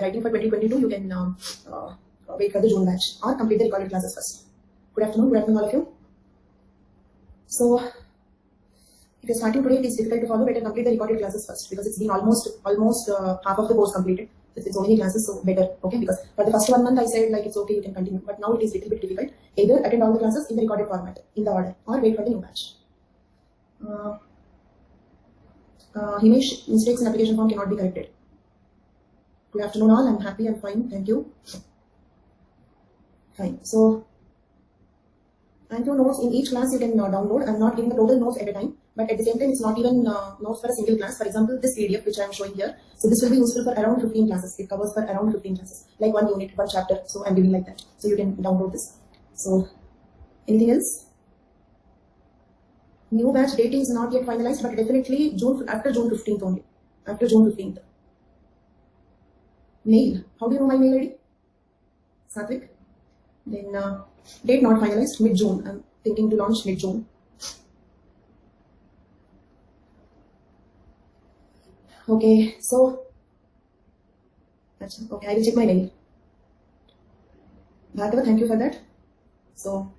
writing for 2022, you can wait for the June batch or complete the recorded classes first. Good afternoon all of you. So, if you're starting today, it is difficult to follow. Better complete the recorded classes first because it's been almost half of the course completed. It's so many classes, so better. Okay, because for the first 1 month I said like it's okay, you can continue, but now it is little bit difficult. Either attend all the classes in the recorded format in the order, or wait for the new batch. Himesh, mistakes in application form cannot be corrected. Good afternoon all, I'm happy, I'm fine, thank you. Fine, so and your notes in each class you can download. I'm not giving the total notes at a time, but at the same time it's not even notes for a single class. For example, this PDF which I'm showing here, so this will be useful for around 15 classes. It covers for around 15 classes, like one unit, one chapter. So I'm giving like that, so you can download this. So anything else? New batch date is not yet finalized, but definitely after June 15th only. After June 15th. Mail. How do you know my mail ID? Satvik. Then date not finalized, mid-June. I'm thinking to launch mid-June. Okay, so okay, I will check my mail. Bhargava, thank you for that. So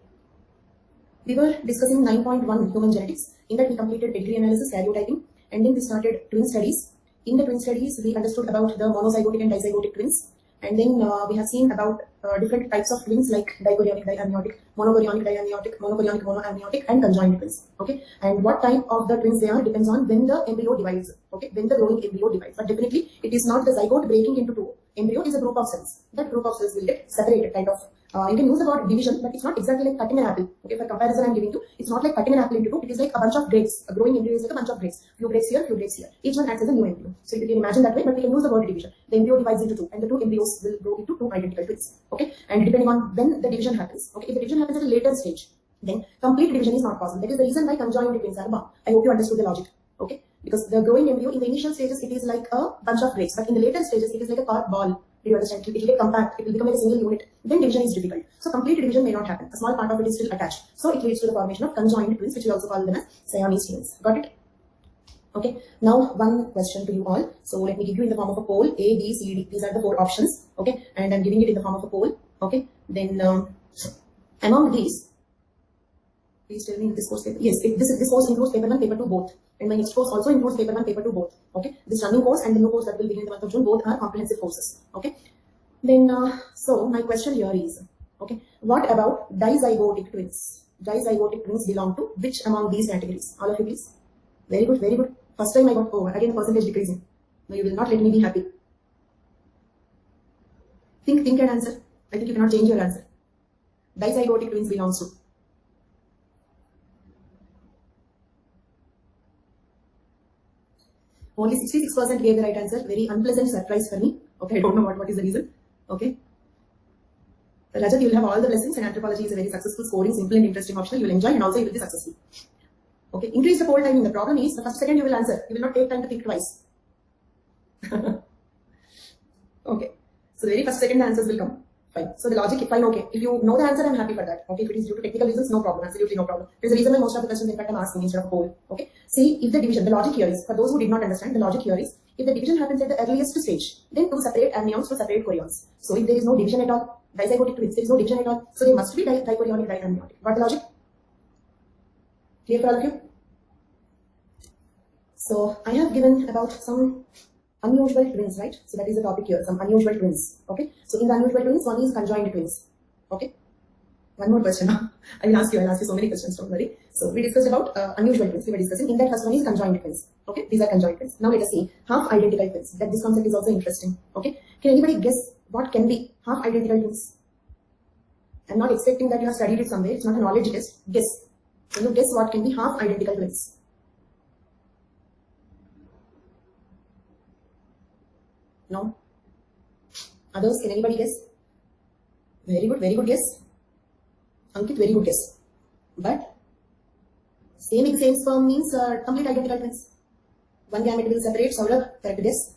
we were discussing 9.1 human genetics. In that we completed pedigree analysis, karyotyping, and then we started twin studies. In the twin studies, we understood about the monozygotic and dizygotic twins. And then we have seen about different types of twins like dichorionic, diamniotic, monochorionic, diamniotic, monochorionic, monoamniotic, and conjoined twins. Okay, and what type of the twins they are depends on when the embryo divides. Okay, when the growing embryo divides. But definitely, it is not the zygote breaking into two. Embryo is a group of cells. That group of cells will get separated, kind of. You can use the word division, but it's not exactly like cutting an apple. Okay, for comparison, I'm giving you. It's not like cutting an apple into two. It is like a bunch of grapes. A growing embryo is like a bunch of grapes. Few grapes here, few grapes here. Each one acts as a new embryo. So you can imagine that way, but we can use the word division. The embryo divides into two, and the two embryos will grow into two identical twins. Okay, and depending on when the division happens. Okay, if the division happens at a later stage, then complete division is not possible. That is the reason why conjoined twins are born. I hope you understood the logic. Okay, because the growing embryo in the initial stages it is like a bunch of grapes, but in the later stages it is like a cork ball. Do you understand? It will get compact, it will become like a single unit. Then division is difficult. So complete division may not happen. A small part of it is still attached. So it leads to the formation of conjoined twins, which we also call them as Siamese twins. Got it? Okay. Now one question to you all. So let me give you in the form of a poll. A, B, C, D. These are the 4 options. Okay. And I'm giving it in the form of a poll. Okay. Then among these, please tell me in this course paper. Yes, this course includes paper 1, paper 2 both. And my next course also includes paper 1, paper 2 both. Okay. This running course and the new course that will begin in the month of June, both are comprehensive courses. Okay. Then, so my question here is, okay, what about dizygotic twins? Dizygotic twins belong to which among these categories? All of you please. Very good, very good. First time I got over. Again, percentage decreasing. No, you will not let me be happy. Think and answer. I think you cannot change your answer. Dizygotic twins belongs to. Only 66% gave the right answer. Very unpleasant surprise for me. Okay, I don't know what is the reason. Okay. Rajat, you will have all the blessings, and anthropology is a very successful, scoring, simple and interesting optional. You will enjoy and also you will be successful. Okay, increase the poll timing. The problem is the first second you will answer. You will not take time to think twice. Okay. So the very first second the answers will come. Fine. So the logic, fine, okay. If you know the answer, I'm happy for that. Okay, if it is due to technical reasons, no problem, absolutely no problem. There's a reason why most of the questions, in fact, I'm asking instead of poll. Okay. See, if the division, the logic here is, for those who did not understand, the logic here is, if the division happens at the earliest stage, then two separate amnions to separate chorions. So if there is no division at all, dizygotic twins, there is no division at all, so they must be dichorionic, diamniotic. Got the logic? Clear for all of you? So I have given about some unusual twins, right? So that is the topic here, some unusual twins. Okay. So in the unusual twins, one is conjoined twins. Okay. One more question. I will ask you so many questions, don't worry. So we discussed about unusual twins. We were discussing. In that first one is conjoined twins. Okay. These are conjoined twins. Now let us see half identical twins. That this concept is also interesting. Okay. Can anybody guess what can be half identical twins? I'm not expecting that you have studied it somewhere. It's not a knowledge test. Guess. Can you guess what can be half identical twins? No? Others, can anybody guess? Very good guess. Ankit, very good guess. But same sperm means complete identical twins. One gamete will separate. Saurabh, correct guess.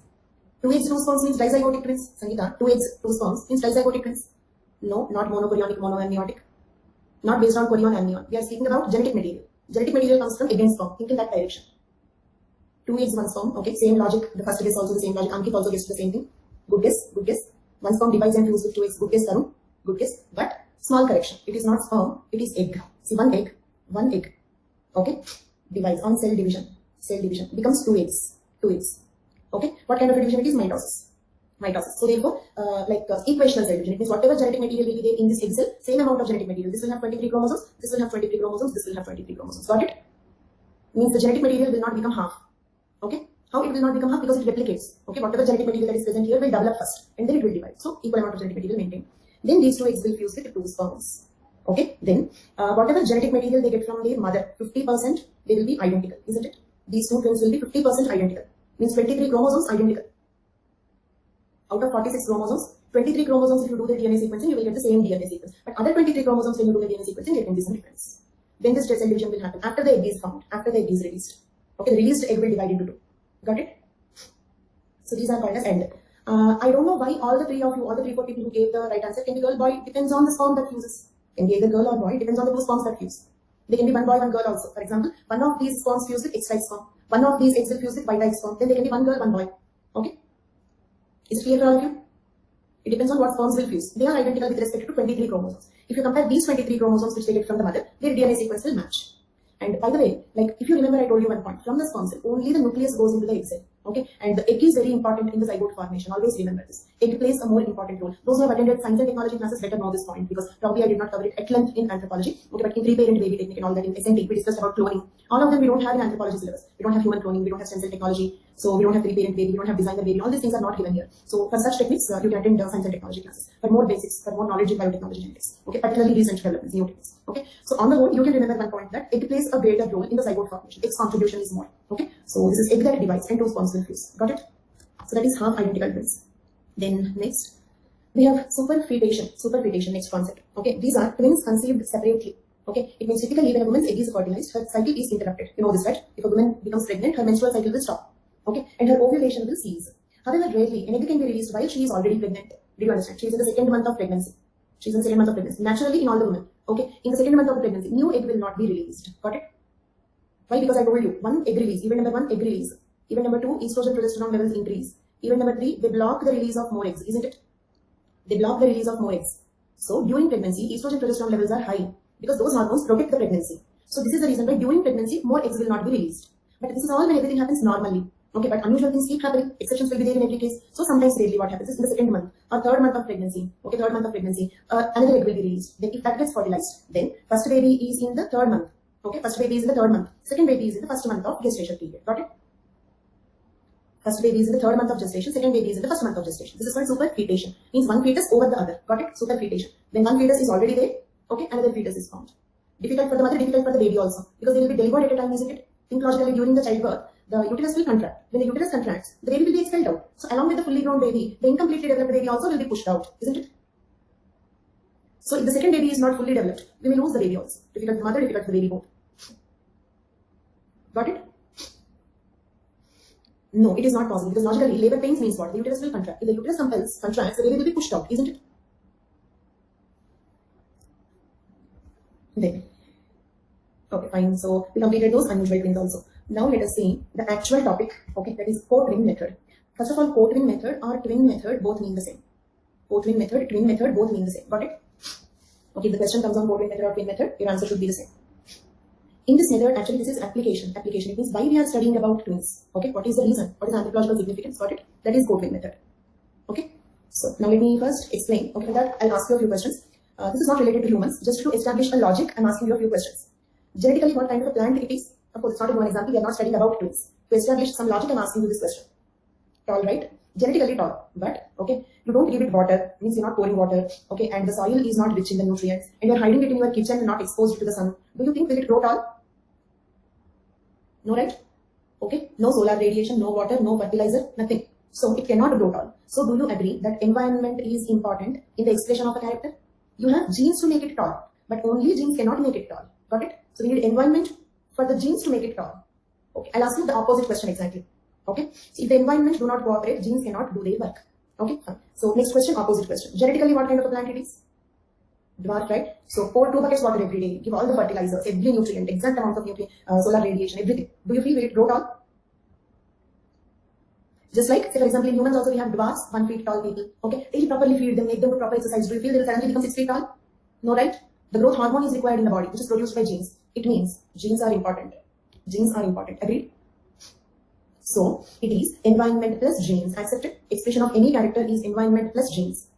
2 eggs, 2 sperms means dizygotic twins. Sangeeta, 2 eggs, 2 sperms means dizygotic twins. No, not monochorionic, monoamniotic. Not based on chorion amnion. We are speaking about genetic material. Genetic material comes from egg and sperm. Think in that direction. 2 eggs, 1 sperm. Okay, same logic. The first guess also the same logic. Ankit also guessed the same thing. Good guess, good guess. One sperm divides and fuse with 2 eggs. Good guess, Tarun. Good guess. But small correction. It is not sperm, it is egg. See, one egg. Okay? Divides on cell division. Cell division becomes 2 eggs. 2 eggs. Okay? What kind of division it is? Mitosis. Mitosis. So therefore, equational cell division. It means whatever genetic material will be there in this egg cell, same amount of genetic material. This will have 23 chromosomes, this will have 23 chromosomes, this will have 23 chromosomes. Got it? Means the genetic material will not become half. Okay? How it will not become half? Because it replicates. Okay? Whatever genetic material that is present here will develop first and then it will divide. So equal amount of genetic material maintained. Then these 2 eggs will fuse with 2 sperms. Okay? Then whatever genetic material they get from their mother, 50% they will be identical, isn't it? These 2 twins will be 50% identical. Means 23 chromosomes identical. Out of 46 chromosomes, 23 chromosomes, if you do the DNA sequencing, you will get the same DNA sequence. But other 23 chromosomes, when you do the DNA sequencing, there can be some difference. Then this cell division will happen after the egg is found, after the egg is released. Okay, the released egg will divide into 2. Got it? So these are called as end. I don't know why all the 3 of you, all the 3-4 people who gave the right answer can be girl, boy, depends on the sperm that fuses. Can be either girl or boy, depends on the 2 sperms that fuse. They can be one boy, one girl also. For example, one of these sperms fuse with X-type sperm. One of these eggs will fuse with Y-type sperm. Then they can be one girl, one boy. Okay? Is it clear for all of you? It depends on what sperms will fuse. They are identical with respect to 23 chromosomes. If you compare these 23 chromosomes which they get from the mother, their DNA sequence will match. And by the way, like if you remember, I told you one point, from the sperm cell, only the nucleus goes into the egg cell. Okay, and the egg is very important in the zygote formation. Always remember this. Egg plays a more important role. Those who have attended science and technology classes better know this point because probably I did not cover it at length in anthropology. Okay, but in 3-parent baby technique and all that in SNT, we discussed about cloning. All of them we don't have in anthropology syllabus. We don't have human cloning, we don't have stem cell technology, so we don't have 3-parent baby, we don't have designer baby. All these things are not given here. So for such techniques, you can attend science and technology classes. For more basics, for more knowledge in biotechnology genetics. Okay, particularly recent developments, new techniques. Okay, so on the whole, you can remember one point that egg plays a greater role in the zygote formation. Egg's contribution is more. Okay, so this is egg that divides and 2 sperms will fuse. Got it? So that is half identical twins. Then next, we have superfetation. Superfetation, next concept. Okay, these are twins conceived separately. Okay, it means typically when a woman's egg is fertilized, her cycle is interrupted. You know this, right? If a woman becomes pregnant, her menstrual cycle will stop. Okay, and her ovulation will cease. However, rarely an egg can be released while she is already pregnant. Did you understand? She is in the 2nd month of pregnancy. She is in the 2nd month of pregnancy. Naturally, in all the women. Okay, in the 2nd month of pregnancy, new egg will not be released. Got it? Why? Because I told you, 1 egg release. Event number 1, egg release. Event number 2, estrogen progesterone levels increase. Event number 3, they block the release of more eggs, isn't it? They block the release of more eggs. So during pregnancy, estrogen progesterone levels are high because those hormones protect the pregnancy. So this is the reason why during pregnancy, more eggs will not be released. But this is all when everything happens normally. Okay, but unusual things keep happening. Exceptions will be there in every case. So sometimes rarely what happens is in the 2nd month or 3rd month of pregnancy. Okay, 3rd month of pregnancy, another egg will be released. Then if that gets fertilized, then first baby is in the 3rd month. Okay, first baby is in the 3rd month. Second baby is in the 1st month of gestation period. Got it? First baby is in the 3rd month of gestation, second baby is in the 1st month of gestation. This is called superfetation. Means one fetus over the other. Got it? Superfetation. When one fetus is already there, okay, another fetus is found. Difficult for the mother, difficult for the baby also. Because they will be delivered at a time, isn't it? Think logically, during the childbirth, the uterus will contract. When the uterus contracts, the baby will be expelled out. So along with the fully grown baby, the incompletely developed baby also will be pushed out, isn't it? So if the second baby is not fully developed, we may lose the baby also. Difficult for the mother, difficult for the baby both. Got it? No, it is not possible because logically labor pains means what? The uterus will contract. If the uterus contracts, the baby will be pushed out, isn't it? Then, okay, fine. So we completed those unusual twins also. Now let us see the actual topic. Okay, that is co-twin method. First of all, co-twin method or twin method both mean the same. Co-twin method, twin method both mean the same. Got it? Okay, if the question comes on co-twin method or twin method, your answer should be the same. In this method, actually, this is application. Application, it means why we are studying about twins. Okay, what is the reason? What is the anthropological significance? Got it? That is co-twin method. Okay, so now let me first explain. Okay, for that, I'll ask you a few questions. This is not related to humans. Just to establish a logic, I'm asking you a few questions. Genetically, what kind of a plant it is? Of course, it's not in one example. We are not studying about twins. To establish some logic, I'm asking you this question. Tall, right? Genetically tall, but okay, you don't give it water, means you're not pouring water, okay, and the soil is not rich in the nutrients, and you're hiding it in your kitchen and not exposed it to the sun. Do you think will it grow tall? No, right? Okay, no solar radiation, no water, no fertilizer, nothing. So it cannot grow tall. So do you agree that environment is important in the expression of a character? You have genes to make it tall, but only genes cannot make it tall. Got it? So we need environment for the genes to make it tall. Okay, I'll ask you the opposite question exactly. Okay, so if the environment do not cooperate, genes cannot do their work. Okay, fine. So next question, opposite question. Genetically, what kind of a plant it is? Dwarf, right? So pour 2 buckets water every day, give all the fertilizers, every nutrient, exact amount of nutrient, solar radiation, everything. Do you feel will it grow tall? Just like, say for example, in humans also we have dwarfs, 1 feet tall people. Okay, if you properly feed them, make them do proper exercise, do you feel they will suddenly become 6 feet tall? No, right? The growth hormone is required in the body, which is produced by genes. It means genes are important. Genes are important. Agreed? So it is environment plus genes. Accepted? Expression of any character is environment plus genes.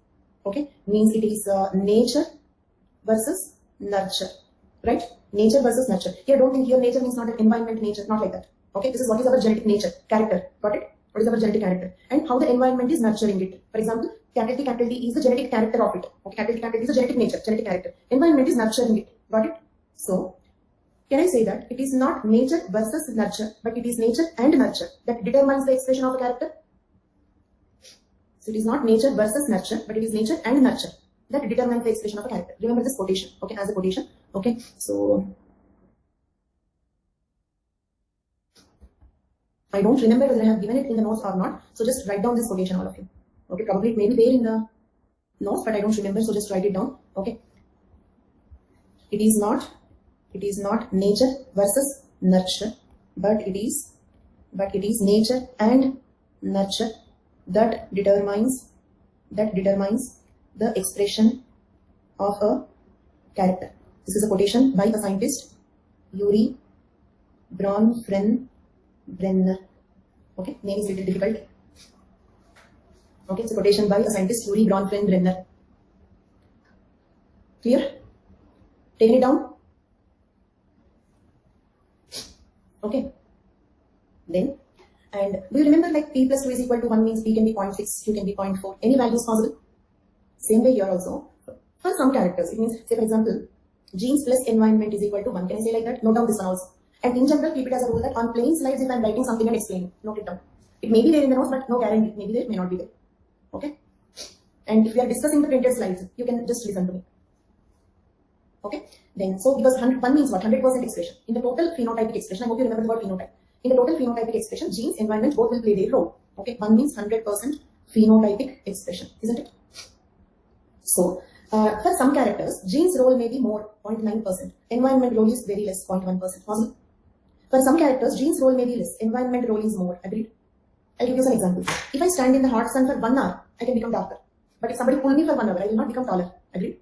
Okay, means it is nature versus nurture, right? Nature versus nurture. Here, don't think here nature means not an environment nature, not like that. Okay, this is what is our genetic nature, character. Got it? What is our genetic character? And how the environment is nurturing it. For example, capital T is the genetic character of it. Okay, capital T is the genetic nature, genetic character. Environment is nurturing it. Got it? So, can I say that it is not nature versus nurture, but it is nature and nurture that determines the expression of a character? So it is not nature versus nurture, but it is nature and nurture that determines the expression of a character. Remember this quotation, okay, as a quotation. Okay, so I don't remember whether I have given it in the notes or not. So just write down this quotation, all of you. Okay, probably it may be there in the notes, but I don't remember. So just write it down. Okay, it is not nature versus nurture, but it is nature and nurture that determines the expression of a character. This is a quotation by a scientist, Yuri Bronfenbrenner. Okay, name is a little difficult. Okay, it's a quotation by a scientist, Yuri Bronfenbrenner. Clear? Taking it down? Okay. Then, and do you remember like P plus 2 is equal to 1 means P can be 0.6, Q can be 0.4. Any value is possible? Same way here also. For some characters, it means, say for example, genes plus environment is equal to 1. Can I say like that? Note down this one also. And in general, keep it as a rule that on plain slides, if I am writing something and explaining, note it down. It may be there in the notes, but no guarantee. Maybe there, may not be there. Okay? And if we are discussing the printed slides, you can just listen to me. Okay? Then, so because 1 means what? 100% expression. In the total phenotypic expression, I hope you remember the word phenotype. In the total phenotypic expression, genes, environment, both will play their role. Okay? 1 means 100% phenotypic expression, isn't it? So, for some characters, genes role may be more, 0.9%. Environment role is very less, 0.1%. Possible? For some characters, genes role may be less. Environment role is more. Agreed? I'll give you some examples. If I stand in the hot sun for 1 hour, I can become darker. But if somebody pull me for 1 hour, I will not become taller. Agreed?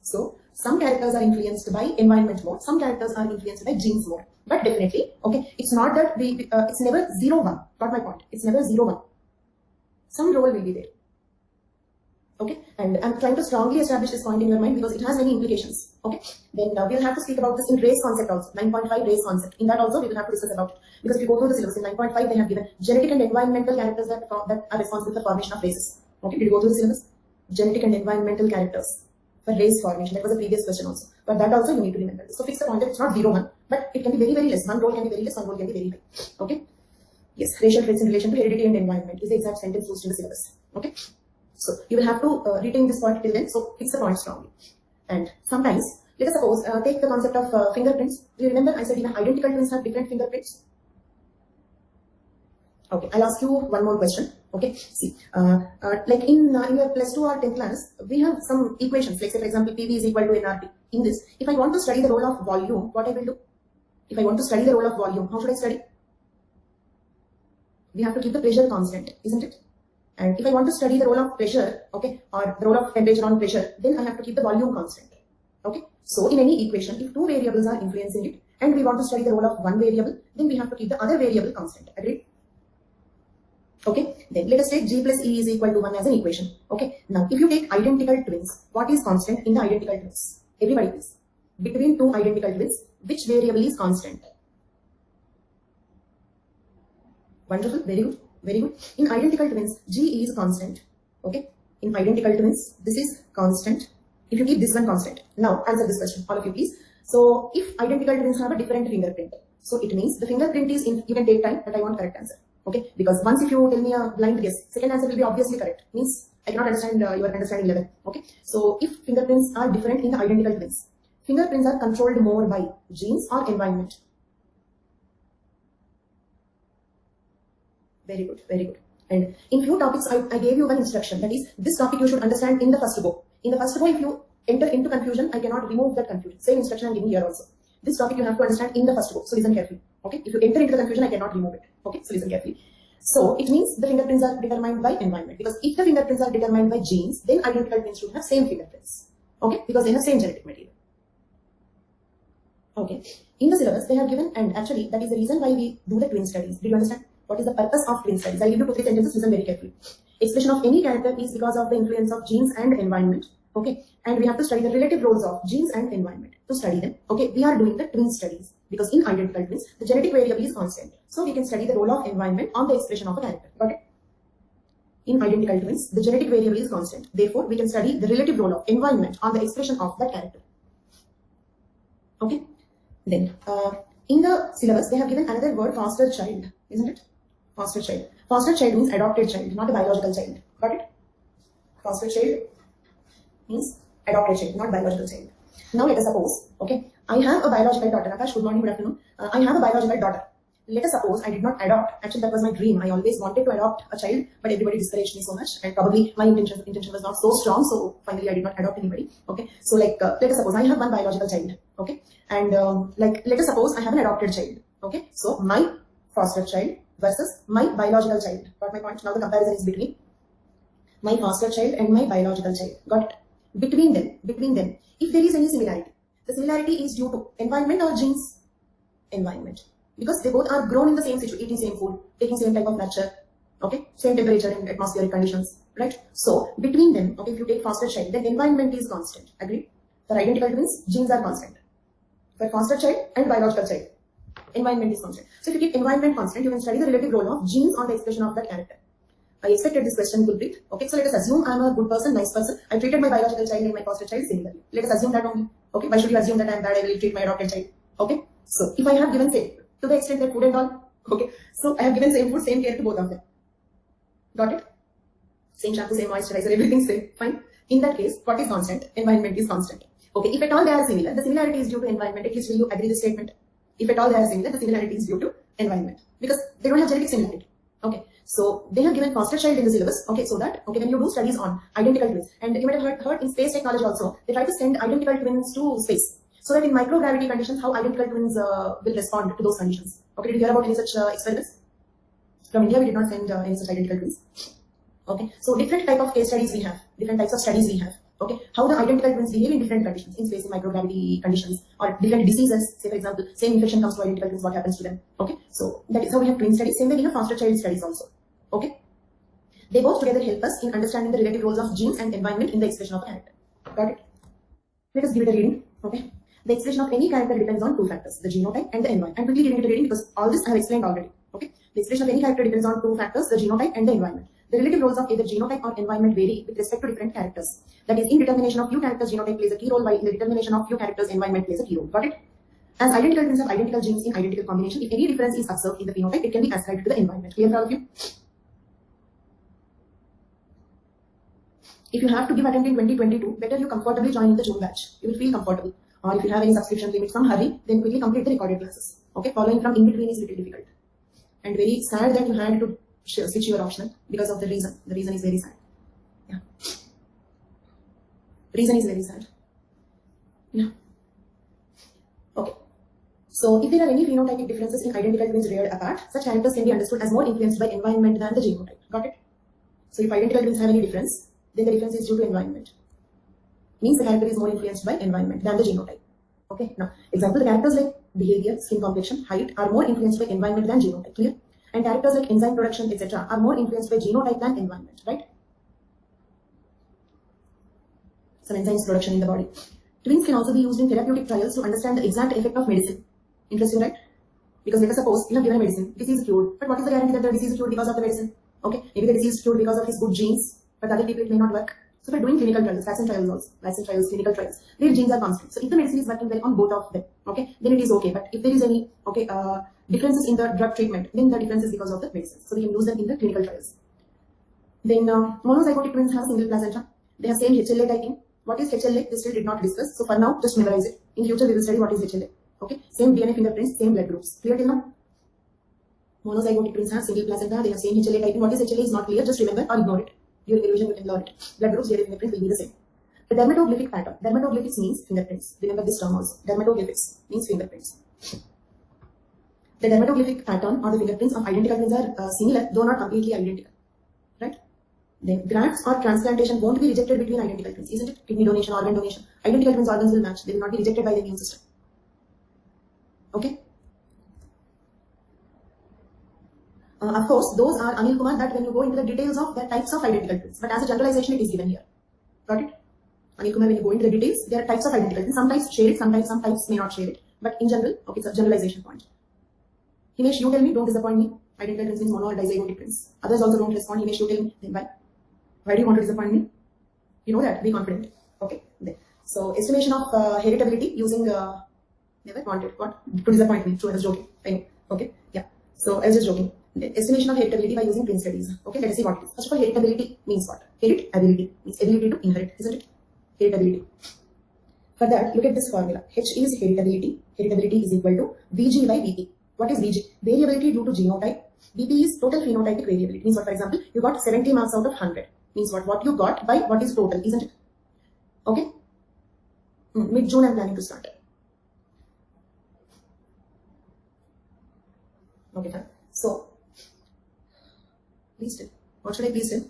So, some characters are influenced by environment more. Some characters are influenced by genes more. But definitely, okay, it's not that it's never 0-1. Got my point? It's never 0-1. Some role will be there. Okay, and I'm trying to strongly establish this point in your mind because it has many implications. Okay, then we'll have to speak about this in race concept also, 9.5 race concept. In that also we will have to discuss about it because if you go through the syllabus in 9.5 they have given genetic and environmental characters that are responsible for formation of races. Okay, did you go through the syllabus? Genetic and environmental characters for race formation. That was a previous question also, but that also you need to remember. So fix the point that it's not 0-1, but it can be very, very less. One role can be very less, one role can be very high. Okay, yes, racial traits in relation to heredity and environment is the exact sentence used in the syllabus. Okay. So you will have to retain this point till then. So fix the point strongly. And sometimes, let us suppose take the concept of fingerprints. Do you remember I said even identical twins have different fingerprints? Okay, I'll ask you one more question. Okay, see, like in your plus 2 or 10th class, we have some equations. Like say for example, PV is equal to nRT. In this, if I want to study the role of volume, what I will do? If I want to study the role of volume, how should I study? We have to keep the pressure constant, isn't it? And if I want to study the role of pressure, okay, or the role of temperature on pressure, then I have to keep the volume constant. Okay. So in any equation, if 2 variables are influencing it, and we want to study the role of 1 variable, then we have to keep the other variable constant. Agreed? Okay. Then let us take G plus E is equal to 1 as an equation. Okay. Now, if you take identical twins, what is constant in the identical twins? Everybody please. Between 2 identical twins, which variable is constant? Wonderful. Very good. Very good. In identical twins, G is constant. Okay. In identical twins, this is constant. If you keep this one constant. Now, answer this question, all of you please. So, if identical twins have a different fingerprint, so it means the fingerprint is in, you can take time, but I want correct answer. Okay. Because once if you tell me a blind guess, second answer will be obviously correct. Means I cannot understand your understanding level. Okay. So, if fingerprints are different in the identical twins, fingerprints are controlled more by genes or environment. Very good, very good. And in few topics, I gave you one instruction. That is, this topic you should understand in the first go. In the first go, if you enter into confusion, I cannot remove that confusion. Same instruction I'm giving here also. This topic you have to understand in the first go. So listen carefully. Okay. If you enter into the confusion, I cannot remove it. Okay. So listen carefully. So it means the fingerprints are determined by environment, because if the fingerprints are determined by genes, then identical twins should have same fingerprints. Okay, because they have same genetic material. Okay, in the syllabus they have given, and actually that is the reason why we do the twin studies. Do you understand what is the purpose of twin studies? I will give you 2-3 sentences. Listen very carefully. Expression of any character is because of the influence of genes and environment. Okay, and we have to study the relative roles of genes and environment. To study them, okay, we are doing the twin studies, because in identical twins the genetic variable is constant, so we can study the role of environment on the expression of a character. Got it? In identical twins the genetic variable is constant, therefore we can study the relative role of environment on the expression of that character. Okay, then in the syllabus they have given another word, foster child, isn't it? Foster child. Foster child means adopted child, not a biological child. Got it? Foster child means adopted child, not biological child. Now let us suppose, okay, I have a biological daughter. Akash, good morning, good afternoon. I have a biological daughter. Let us suppose I did not adopt. Actually, that was my dream. I always wanted to adopt a child, but everybody discouraged me so much, and probably my intention was not so strong. So finally, I did not adopt anybody. Okay, so like let us suppose I have one biological child. Okay, and like let us suppose I have an adopted child. Okay, so my foster child versus my biological child. Got my point? Now the comparison is between my foster child and my biological child. Got it? Between them, if there is any similarity, the similarity is due to environment or genes? Environment, because they both are grown in the same situation, eating same food, taking same type of nurture, okay, same temperature and atmospheric conditions, right? So between them, okay, if you take foster child, then environment is constant. Agree? For identical twins, genes are constant. For foster child and biological child, environment is constant. So if you keep environment constant, you can study the relative role of genes on the expression of that character. I expected this question will be, okay, so let us assume I am a good person, nice person. I treated my biological child and my foster child similarly. Let us assume that only. Okay, why should you assume that I am bad? I will treat my adopted child. Okay, so if I have given same, to the extent that food and all, okay, so I have given same food, same care to both of them. Got it? Same shampoo, same moisturizer, everything same. Fine. In that case, what is constant? Environment is constant. Okay, if at all they are similar, the similarity is due to environment. At least will you agree this statement? If at all they are similar, the similarity is due to environment, because they don't have genetic similarity. Okay, so they have given foster child in the syllabus. Okay, so that, okay, when you do studies on identical twins, and you might have heard in space technology also, they try to send identical twins to space, so that in microgravity conditions, how identical twins will respond to those conditions. Okay, did you hear about any such experiments? From India, we did not send any such identical twins. Okay, so different type of case studies we have, different types of studies we have. Okay, how the identical twins behave in different conditions, in space, in microgravity conditions, or different diseases. Say for example, same infection comes to identical twins, what happens to them? Okay, so that is how we have twin studies. Same way we have foster child studies also. Okay, they both together help us in understanding the relative roles of genes and environment in the expression of a character. Got it? Let us give it a reading. Okay, the expression of any character depends on two factors, the genotype and the environment. I'm quickly giving it a reading because all this I have explained already. Okay, the expression of any character depends on two factors, the genotype and the environment. The relative roles of either genotype or environment vary with respect to different characters. That is, in determination of few characters, genotype plays a key role, while in the determination of few characters, environment plays a key role. Got it? As identical twins have identical genes in identical combination, if any difference is observed in the phenotype, it can be ascribed to the environment. Clear for all of you? If you have to give attempt in 2022, better you comfortably join in the June batch. You will feel comfortable. Or if you have any subscription limits from hurry, then quickly complete the recorded classes. Okay, following from in between is little difficult. And very sad that you had to switch your optional because of the reason. The reason is very sad. Yeah. Reason is very sad. Yeah. Okay. So if there are any phenotypic differences in identical twins reared apart, such characters can be understood as more influenced by environment than the genotype. Got it? So if identical twins have any difference, then the difference is due to environment. Means the character is more influenced by environment than the genotype. Okay. Now, example, the characters like behavior, skin complexion, height are more influenced by environment than genotype. Clear? And characters like enzyme production, etc. are more influenced by genotype than environment, right? Some enzymes production in the body. Twins can also be used in therapeutic trials to understand the exact effect of medicine. Interesting, right? Because let us suppose you have given a medicine, disease is cured, but what is the guarantee that the disease is cured because of the medicine? Okay, maybe the disease is cured because of his good genes, but other people it may not work. So by doing clinical trials, vaccine trials also, clinical trials, their genes are constant. So if the medicine is working well on both of them, okay, then it is okay. But if there is any differences in the drug treatment, then the difference is because of the medicine. So we can use them in the clinical trials. Then monozygotic twins have single placenta. They have same HLA typing. What is HLA? This we did not discuss. So for now, just memorize it. In future, we will study what is HLA. Okay, same DNA fingerprints, same blood groups. Clear till now? Monozygotic twins have single placenta. They have same HLA typing. What is HLA is not clear. Just remember or ignore it. During revision, you can learn it. Blood groups, DNA fingerprints will be the same. The dermatoglyphic pattern. Dermatoglyphics means fingerprints. Remember this term also. Dermatoglyphics means fingerprints. The dermatoglyphic pattern or the fingerprints of identical twins are similar, though not completely identical, right? Then grafts or transplantation won't be rejected between identical twins, isn't it? Kidney donation, organ donation, identical twins organs will match. They will not be rejected by the immune system. Okay. Of course, those are Anil Kumar that when you go into the details of the types of identical twins, but as a generalization it is given here. Got it? Anil Kumar, when you go into the details, there are types of identical twins. Some types share it, some types may not share it. But in general, okay, it's a generalization point. Himesh, you tell me, don't disappoint me. Identical twins means mono or dizygotic twins. Others also don't respond. Himesh, you tell me, then why? Why do you want to disappoint me? You know that, be confident. Okay, then. So, estimation of heritability using, never wanted, what? To disappoint me. True, I was joking. I know. Okay, yeah. So, I was just joking. Estimation of heritability by using twin studies. Okay, let us see what it is. First of all, heritability means what? Heritability means ability to inherit, isn't it? Heritability. For that, look at this formula. H is heritability. Heritability is equal to Vg by Vp. What is Vg? Variability due to genotype. Vp is total phenotypic variability. Means what? For example, you got 70 marks out of 100. Means what? What you got by what is total, isn't it? Okay. Mid-June I'm planning to start. Okay, fine. So, please tell. What should I please tell?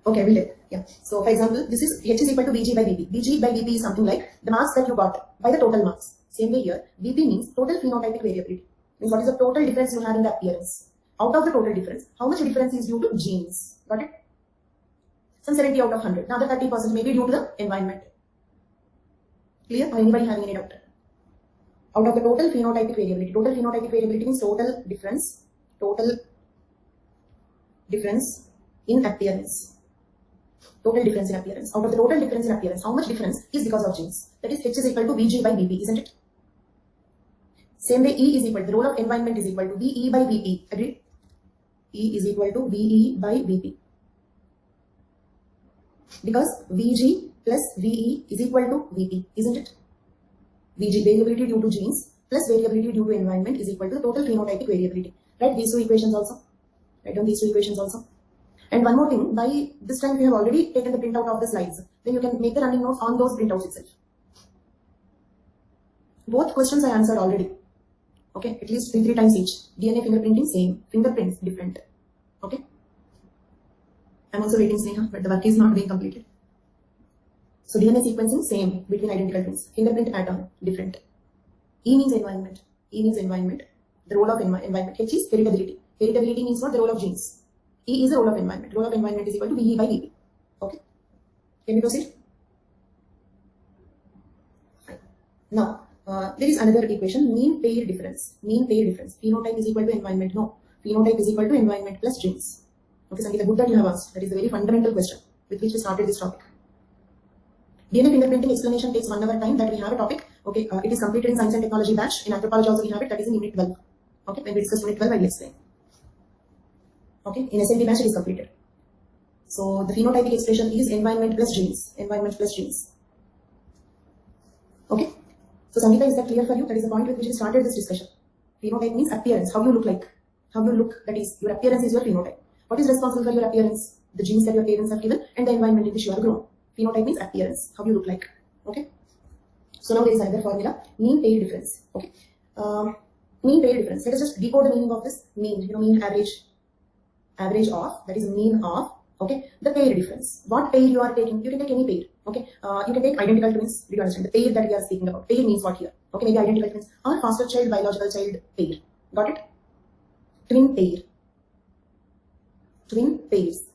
Okay, I will tell. Yeah. So, for example, this is H is equal to Vg by Vp. Vg by Vp is something like the marks that you got by the total marks. Same way here, Vp means total phenotypic variability. Means what is the total difference you have in the appearance. Out of the total difference, how much difference is due to genes? Got it? Some 70 out of 100. Now the 30% may be due to the environment. Clear? Or anybody having any doubt? Out of the total phenotypic variability. Total phenotypic variability means total difference in appearance. Total difference in appearance. Out of the total difference in appearance, how much difference is because of genes? That is H is equal to Vg by Vp, isn't it? Same way E is equal to, the role of environment is equal to Ve by Vp. Agreed? E is equal to Ve by Vp. Because Vg plus Ve is equal to Vp, isn't it? Vg, variability due to genes, plus variability due to environment is equal to the total phenotypic variability. Write these two equations also. Write down these two equations also. And one more thing, by this time we have already taken the printout of the slides. Then you can make the running notes on those printouts itself. Both questions I answered already. Okay, at least 3 times each. DNA fingerprinting, same. Fingerprints, different. Okay. I'm also waiting, Sneha, but the work is not being completed. So DNA sequencing, same between identical twins. Fingerprint pattern, different. E means environment. E means environment. The role of environment. H is heritability. Heritability means what? The role of genes. E is the role of environment. Role of environment is equal to Ve by Vp. Okay. Can we proceed? Fine. Now, there is another equation, mean pair difference. Mean pair difference. Phenotype is equal to environment. No. Phenotype is equal to environment plus genes. Okay, Sangeeta, good that you have asked. That is a very fundamental question with which we started this topic. DNA fingerprinting explanation takes 1 hour time that we have a topic. Okay, it is completed in Science and Technology batch. In Anthropology also we have it. That is in Unit 12. Okay, when we discuss Unit 12, I will explain. Okay, in SND batch it is completed. So the phenotypic expression is environment plus genes. Environment plus genes. Okay. So Sangeeta, is that clear for you? That is the point with which we started this discussion. Phenotype means appearance. How you look like. How you look. That is, your appearance is your phenotype. What is responsible for your appearance? The genes that your parents have given and the environment in which you are grown. Phenotype means appearance. How you look like. Okay. So now there is another formula. Mean pair difference. Okay. Mean pair difference. Let us just decode the meaning of this mean. You know, mean average. Average of, that is mean of, okay, the pair difference. What pair you are taking? You can take any pair, okay. You can take identical twins. Do you understand? The pair that we are speaking about. Pair means what here? Okay, maybe identical twins or foster child, biological child pair. Got it? Twin pair. Twin pairs.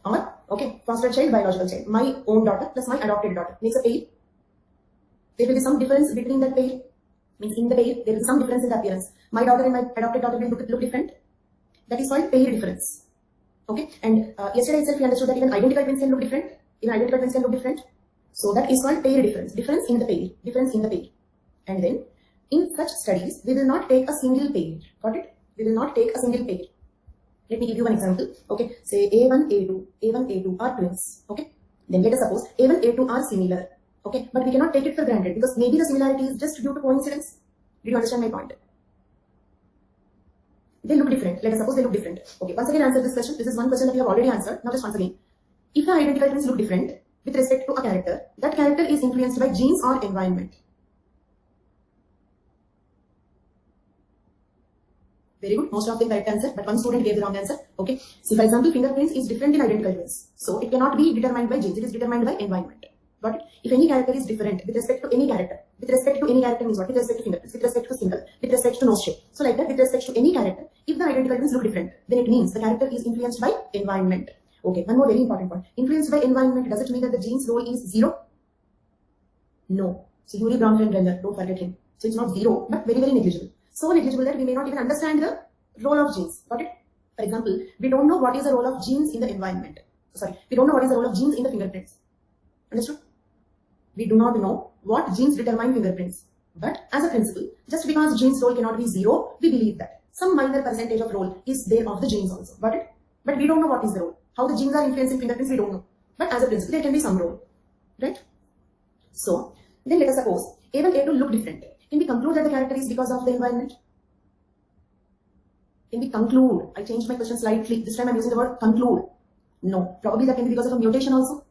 Or, okay, foster child, biological child. My own daughter plus my adopted daughter makes a pair. There will be some difference between that pair. Means in the pair, there is some difference in the appearance. My daughter and my adopted daughter will look different. That is called pair difference. Okay, and yesterday itself we understood that even identical twins can look different. Even identical twins can look different. So that is called pair difference. Difference in the pair. Difference in the pair. And then, in such studies, we will not take a single pair. Got it? We will not take a single pair. Let me give you one example. Okay, say A1, A2, A1, A2 are twins. Okay, then let us suppose A1, A2 are similar. Okay, but we cannot take it for granted because maybe the similarity is just due to coincidence. Did you understand my point? They look different. Let us suppose they look different. Okay, once again answer this question. This is one question that we have already answered. Now just once again. If the identical twins look different with respect to a character, that character is influenced by genes or environment. Very good. Most of them correct answer, but one student gave the wrong answer. Okay. So for example, fingerprints is different in identical twins. So it cannot be determined by genes. It is determined by environment. Got it? If any character is different with respect to any character, with respect to any character means what? With respect to fingerprints, with respect to single, with respect to nose shape. So like that, with respect to any character, if the identical twins look different, then it means the character is influenced by environment. Okay. One more very important point. Influenced by environment, does it mean that the genes role is 0? No. So Yuri Brownfeld Renner, don't forget him. So it's not 0, but very, very negligible. So negligible that we may not even understand the role of genes. Got it? For example, we don't know what is the role of genes in the environment. Sorry, we don't know what is the role of genes in the fingerprints. Understood? We do not know what genes determine fingerprints. But as a principle, just because genes role cannot be 0, we believe that some minor percentage of role is there of the genes also. Got it? But we don't know what is the role. How the genes are influencing fingerprints, we don't know. But as a principle, there can be some role. Right? So, then let us suppose A1, A2 look different. Can we conclude that the character is because of the environment? Can we conclude? I changed my question slightly. This time I'm using the word conclude. No. Probably that can be because of a mutation also.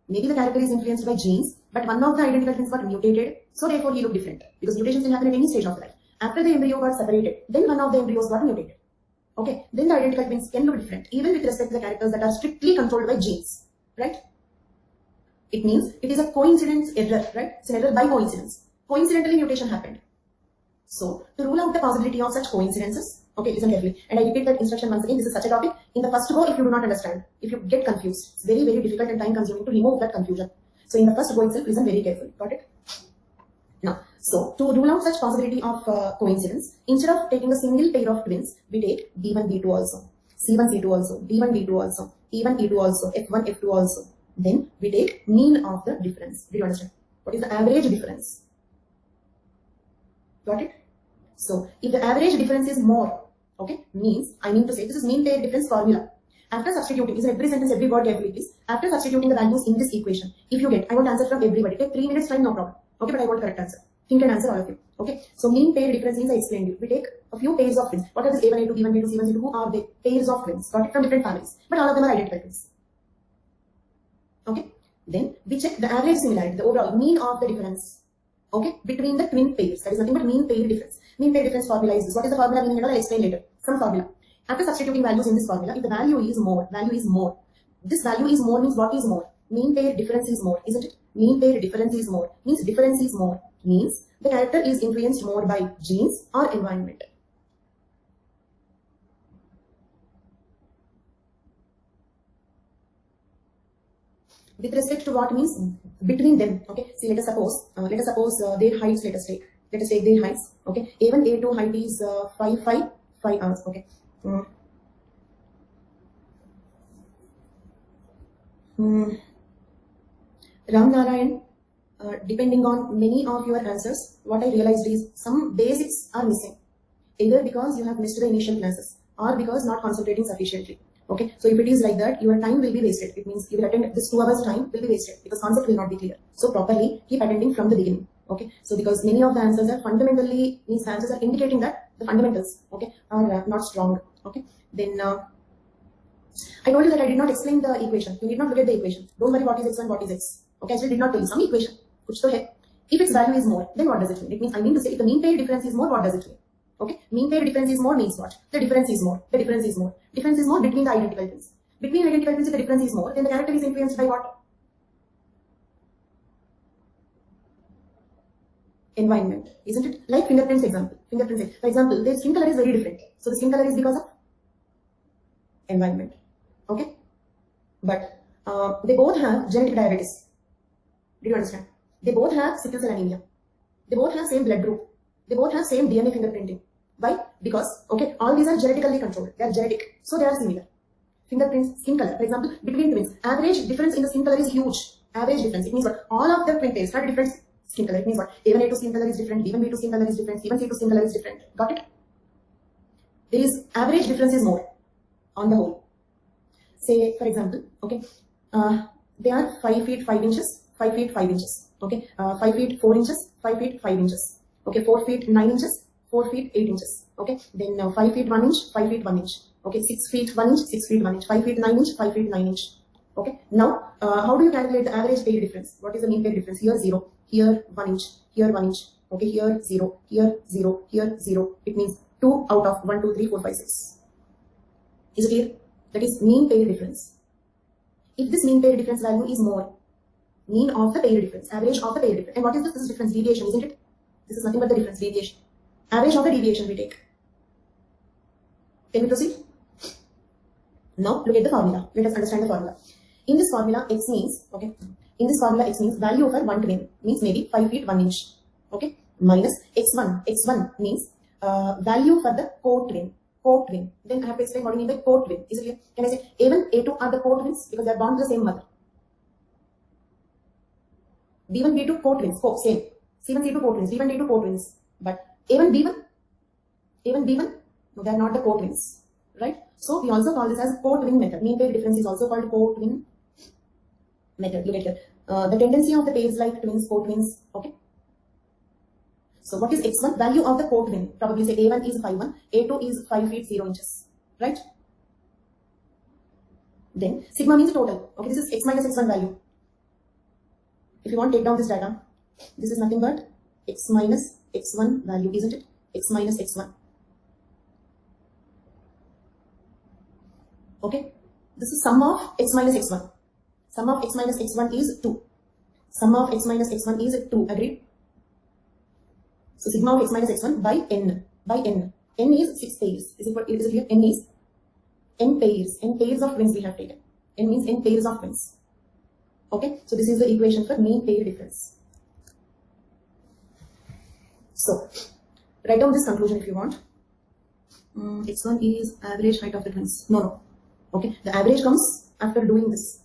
Maybe the character is influenced by genes, but one of the identical twins got mutated, so therefore he looked different. Because mutations can happen at any stage of life. After the embryo got separated, then one of the embryos got mutated. Okay, then the identical twins can look different, even with respect to the characters that are strictly controlled by genes. Right? It means it is a coincidence error, right? It's an error by coincidence. Coincidentally, mutation happened. So, to rule out the possibility of such coincidences, okay, listen carefully. And I repeat that instruction once again. This is such a topic. In the first go, if you do not understand, if you get confused, it's very, very difficult and time consuming to remove that confusion. So, in the first go itself, listen very carefully. Got it? Now, so to rule out such possibility of coincidence, instead of taking a single pair of twins, we take B1, B2 also, C1, C2 also, D1, D2 also, E1, E2 also, F1, F2 also. Then we take mean of the difference. Do you understand? What is the average difference? Got it? So, if the average difference is more, okay, means, I mean to say, this is mean pair difference formula. After substituting, listen every sentence, every word carefully, please. After substituting the values in this equation, if you get, I want answer from everybody. Take 3 minutes time, no problem. Okay, but I want correct answer. Think and answer all of you. Okay, so mean pair difference means I explained you. We take a few pairs of twins. What are this A1, A2, B1, B2, C1, C2? Who are they? Pairs of twins. Got it? From different families. But all of them are identical twins. Okay, then we check the average similarity, the overall mean of the difference. Okay, between the twin pairs. That is nothing but mean pair difference. Mean pair difference formula is this. What is the formula meaning? I'll explain later. Some formula. After substituting values in this formula, if the value is more, this value is more means what is more? Mean pair difference is more, isn't it? Mean pair difference is more means difference is more, means the character is influenced more by genes or environment. With respect to what means between them. Okay, see, let us suppose their heights. Let us take their heights. Okay, A1, A2 height is 5 hours. Okay. Ram Narayan, depending on many of your answers, what I realized is some basics are missing. Either because you have missed the initial classes or because not concentrating sufficiently. Okay, so if it is like that, your time will be wasted. It means you will attend this 2 hours time will be wasted because concept will not be clear. So properly keep attending from the beginning. Okay, so because many of the answers are fundamentally, means the answers are indicating that the fundamentals, okay, are not strong. Okay, then I told you that I did not explain the equation. You need not look at the equation. Don't worry what is x and what is x. Okay, I still did not tell you some equation. Kuch to hai. If its value is more, then what does it mean? It means, I mean to say, if the mean pair difference is more, what does it mean? Okay, mean pair difference is more means what? The difference is more. The difference is more. Difference is more between the identical twins. Between identical twins, if the difference is more, then the character is influenced by what? Environment, isn't it? Like fingerprints example. For example, their skin color is very different. So the skin color is because of environment. Okay, but they both have genetic diabetes. Do you understand? They both have sickle cell anemia. They both have same blood group. They both have same DNA fingerprinting. Why? Because, okay, all these are genetically controlled. They are genetic. So they are similar. Fingerprints, skin color. For example, between twins, average difference in the skin color is huge. Average difference. It means what? All of the twin pairs have different skin color. It means what? A1, A2 skin color is different. B1, B2 skin color is different. C1, C2 skin color is different. Got it? There is average difference is more on the whole. Say, for example, okay, they are 5 feet 5 inches, 5 feet 5 inches. Okay, 5 feet 4 inches, 5 feet 5 inches. Okay, 4 feet 9 inches, 4 feet 8 inches. Okay, then 5 feet 1 inch, 5 feet 1 inch. Okay, 6 feet 1 inch, 6 feet 1 inch, 5 feet 9 inch, 5 feet 9 inch. Okay, now how do you calculate the average pair difference? What is the mean pair difference? Here 0, here 1 inch, here 1 inch. Okay, here 0, here 0, here 0. It means 2 out of 1, 2, 3, 4, 5, 6. Is it clear? That is mean pair difference. If this mean pair difference value is more, mean of the pair difference, average of the pair difference. And what is this? This is difference, deviation, isn't it? This is nothing but the difference, deviation. Average of the deviation we take. Can we proceed? Now look at the formula. Let us understand the formula. In this formula, x means, okay, in this formula, x means value over 1 twin, means maybe 5 feet 1 inch, okay, minus x1. x1 means value for the co-twin. Co-twin. Then I have to explain what I mean by co-twin. Is it clear? Can I say A1, A2 are the co-twins because they are born to the same mother? B1, B2 co-twins, same. C1, C2 co-twins, D1, D2 co-twins. But A1, B1, A1, B1, no, they are not the co-twins, right? So we also call this as co-twin method. Mean pair difference is also called co-twin method. Look at here. The tendency of the pairs like twins, co-twins, okay? So what is x1? Value of the co-twin. Probably say A1 is 5'1", A2 is 5 feet 0 inches, right? Then sigma means total. Okay, this is x minus x1 value. If you want to take down this diagram, this is nothing but x minus x1 value, isn't it? X minus x1. Okay, this is sum of x minus x1. Sum of x minus x1 is 2. Sum of x minus x1 is 2. Agreed? So sigma of x minus x1 by n. By n. N is 6 pairs. Is it here? N is n pairs. N pairs of twins we have taken. N means n pairs of twins. Okay, so this is the equation for mean pair difference. So write down this conclusion if you want. X1 is average height of the twins. No. Okay, the average comes after doing this.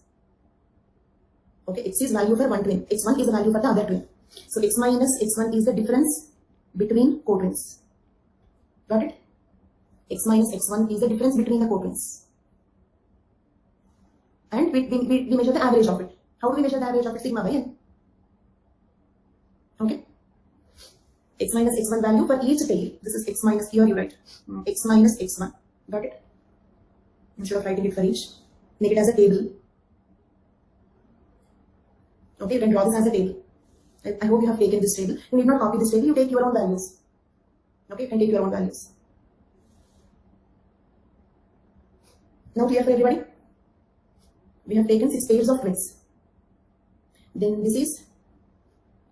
Okay, x is value for one twin. X1 is the value for the other twin. So x minus x1 is the difference between co-twins. Got it? X minus x1 is the difference between the co-twins. And we measure the average of it. How do we measure the average of it? Sigma by n. Okay. X minus x1 value for each pair. This is x minus, here you write x minus x1. Got it? Instead of writing it for each, make it as a table. Okay, you can draw this as a table. I hope you have taken this table. You need not copy this table, you take your own values. Okay, you can take your own values. Now clear for everybody? We have taken 6 pairs of twins. Then this is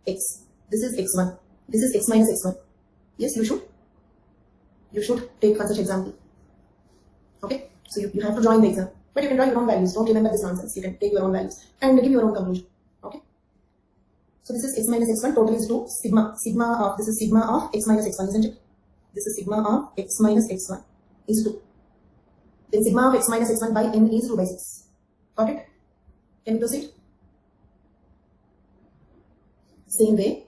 x. This is x1. This is x minus x1. Yes, you should. You should take one such example. Okay, so you have to draw in the exam. But you can draw your own values. Don't remember this nonsense. You can take your own values and give your own conclusion. Okay. So this is x minus x1. Total is 2. This is sigma of x minus x1, isn't it? This is sigma of x minus x1 is 2. Then sigma of x minus x1 by n is 2 by 6. Got it? Can we proceed? Same way,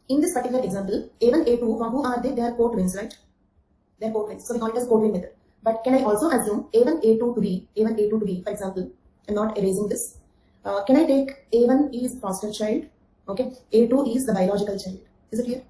in this particular example, A1, A2, who are they? They are co-twins, right? They are co-twins. So we call it as co-twin method. But can I also assume A1, A2 to be, for example, I'm not erasing this. Can I take A1 is foster child, okay? A2 is the biological child. Is it clear?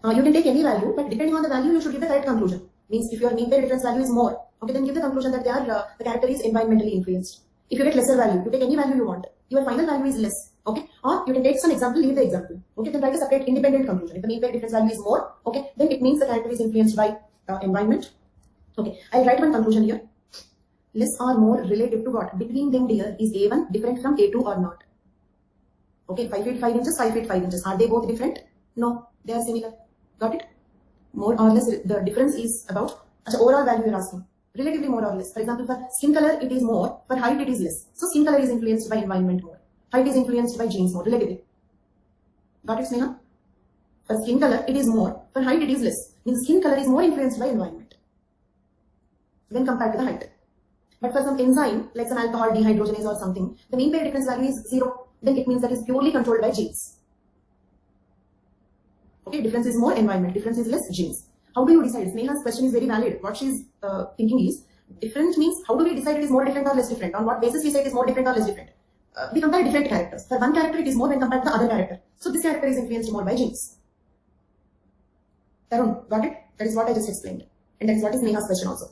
You can take any value, but depending on the value, you should give the correct conclusion. Means if your mean pair difference value is more, okay, then give the conclusion that they are the character is environmentally influenced. If you get lesser value, you take any value you want. Your final value is less, okay? Or you can take some example, leave the example, okay? Then write a separate independent conclusion. If the mean pair difference value is more, okay, then it means the character is influenced by environment. Okay, I'll write one conclusion here. Less or more relative to what? Between them dear, is A1 different from A2 or not? Okay, 5 feet 5 inches, 5 feet 5 inches. Are they both different? No, they are similar. Got it? More or less, the difference is about overall value you're asking. Relatively more or less. For example, for skin color, it is more. For height, it is less. So skin color is influenced by environment more. Height is influenced by genes more, relatively. Got it, Sneha? For skin color, it is more. For height, it is less. Means skin color is more influenced by environment when compared to the height. But for some enzyme, like some alcohol dehydrogenase or something, the mean pair difference value is 0. Then it means that is purely controlled by genes. Okay, difference is more, environment. Difference is less, genes. How do you decide? Sneha's question is very valid. What she's thinking is, different means, how do we decide it is more different or less different? On what basis we say it is more different or less different? We compare different characters. For one character, it is more when compared to the other character. So this character is influenced more by genes. Tarun, got it? That is what I just explained. And that is what is Sneha's question also.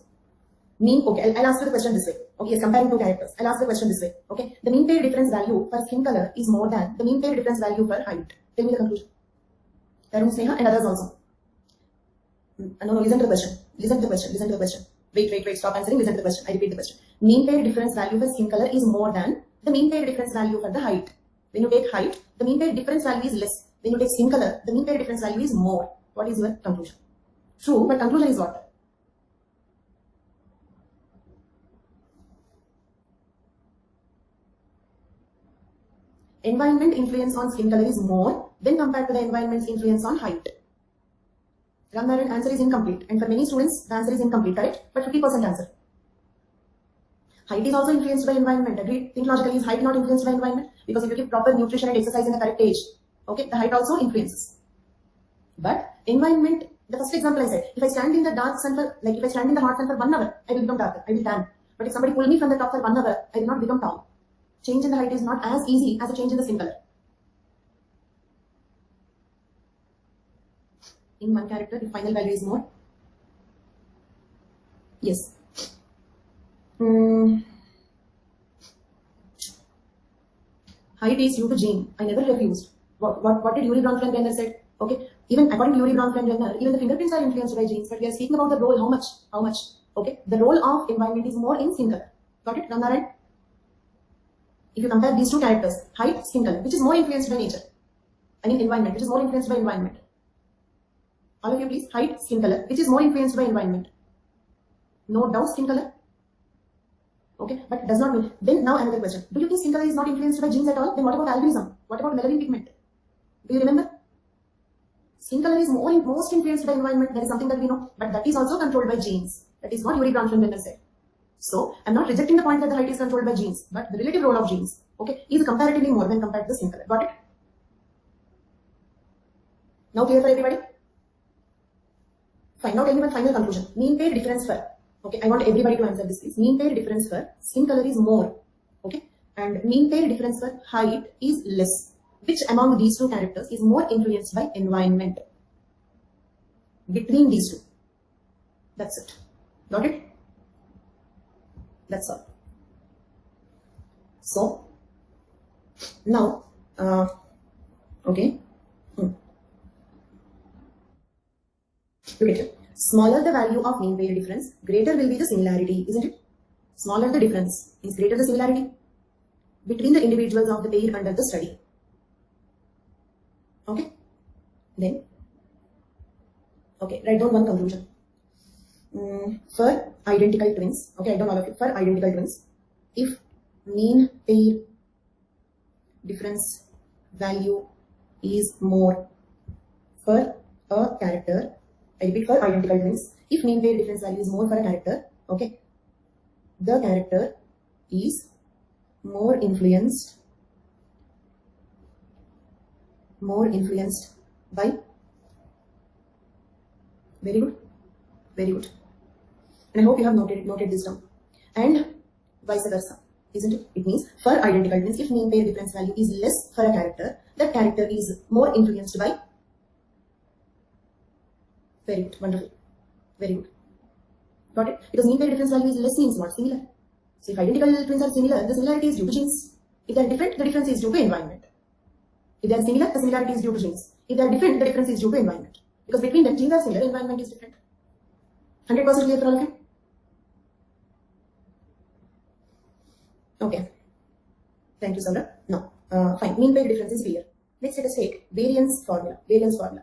Mean, okay, I'll ask you the question this way. Okay, yes, comparing two characters. I'll ask the question this way. Okay, the mean pair difference value for skin color is more than the mean pair difference value for height. Tell me the conclusion. Tarun, Sneha, and others also. No, listen to the question. Listen to the question. Listen to the question. Wait. Stop answering. Listen to the question. I repeat the question. Mean pair difference value for skin color is more than the mean pair difference value for the height. When you take height, the mean pair difference value is less. When you take skin color, the mean pair difference value is more. What is your conclusion? True, but conclusion is what? Environment influence on skin color is more when compared to the environment's influence on height. Ramnaran, answer is incomplete. And for many students, the answer is incomplete, correct? But 50% answer. Height is also influenced by environment. Agreed? Think logically, is height not influenced by environment? Because if you give proper nutrition and exercise in the correct age, okay, the height also influences. But environment, the first example I said, if I stand in the dark sun for, like if I stand in the hot sun for 1 hour, I will become darker, I will tan. But if somebody pull me from the top for 1 hour, I will not become tall. Change in the height is not as easy as a change in the skin color. In one character, the final value is more. Yes. Height is due to gene. I never refused. What did Yuri Bronfman-Brenner said? Okay. Even according to Yuri Bronfman-Brenner, even the fingerprints are influenced by genes. But we are speaking about the role. How much? How much? Okay. The role of environment is more in skin color. Got it, Ramnaran? If you compare these two characters, height, skin color, which is more influenced by nature? I mean environment, which is more influenced by environment? All of you please, height, skin color, which is more influenced by environment? No doubt skin color. Okay, but does not mean. Then now another question. Do you think skin color is not influenced by genes at all? Then what about albinism? What about melanin pigment? Do you remember? Skin color is most influenced by environment. That is something that we know. But that is also controlled by genes. That is what Yuri Bronfman-Brenner said. So, I'm not rejecting the point that the height is controlled by genes. But the relative role of genes, okay, is comparatively more when compared to the skin color. Got it? Now clear for everybody? Fine. Now tell me one final conclusion. Mean pair difference for, okay, I want everybody to answer this please. Mean pair difference for skin color is more, okay, and mean pair difference for height is less. Which among these two characters is more influenced by environment? Between these two. That's it. Got it? That's all. So, now, okay. Look at it. Smaller the value of mean pair difference, greater will be the similarity, isn't it? Smaller the difference is greater the similarity between the individuals of the pair under the study. Okay? Then, okay, write down one conclusion. For identical twins, okay, I don't know all of it. For identical twins, if mean pair difference value is more for a character, I repeat, for identical twins, if mean pair difference value is more for a character, okay, the character is more influenced by, very good, very good. And I hope you have noted this down. And vice versa, isn't it? It means for identical twins, if mean pair difference value is less for a character, that character is more influenced by. Very good, wonderful, very good. Got it? Because mean pair difference value is less means what? Similar. So if identical twins are similar, the similarity is due to genes. If they are different, the difference is due to environment. If they are similar, the similarity is due to genes. If they are different, the difference is due to environment. Because between them, genes are similar, environment is different. 100% clear for all of you? Okay. Thank you, Sandra. No. Fine. Mean pair difference is clear. Let's let us take variance formula,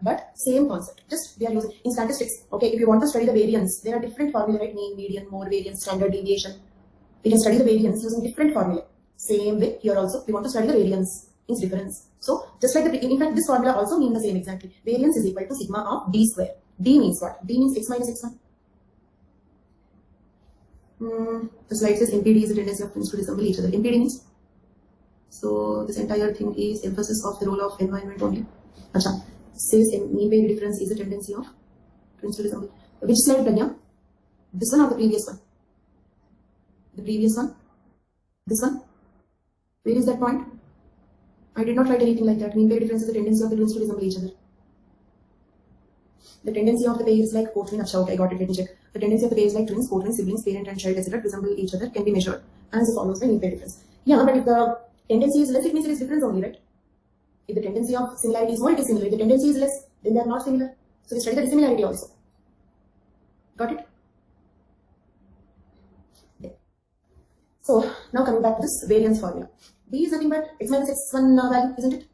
but same concept. Just we are using in statistics. Okay, if you want to study the variance, there are different formula, right? Mean, median, mode variance, standard deviation. We can study the variance using different formula. Same way here also, we want to study the variance, means difference. So just like in fact, this formula also means the same exactly. Variance is equal to sigma of d square. D means what? D means x minus x1. The slide says MPD is a tendency of twins to resemble each other. MPD means. So this entire thing is emphasis of the role of environment only. Acha. Says mean pair difference is a tendency of twins to resemble. Which slide, Pragya? This one or the previous one? The previous one? This one? Where is that point? I did not write anything like that. Mean pair difference is the tendency of the twins to resemble each other. The tendency of the pair is like co-twin. Acha, okay, I got it. Let me check. The tendency of the pair is like twins, co-twins, siblings, parent and child, etc. resemble each other can be measured as follows by mean pair difference. Yeah, but if the tendency is less, it means it is difference only, right? If the tendency of similarity is more, it is similar. If the tendency is less, then they are not similar. So we study the dissimilarity also. Got it? Yeah. So now coming back to this variance formula. B is nothing but x minus x1 value, isn't it?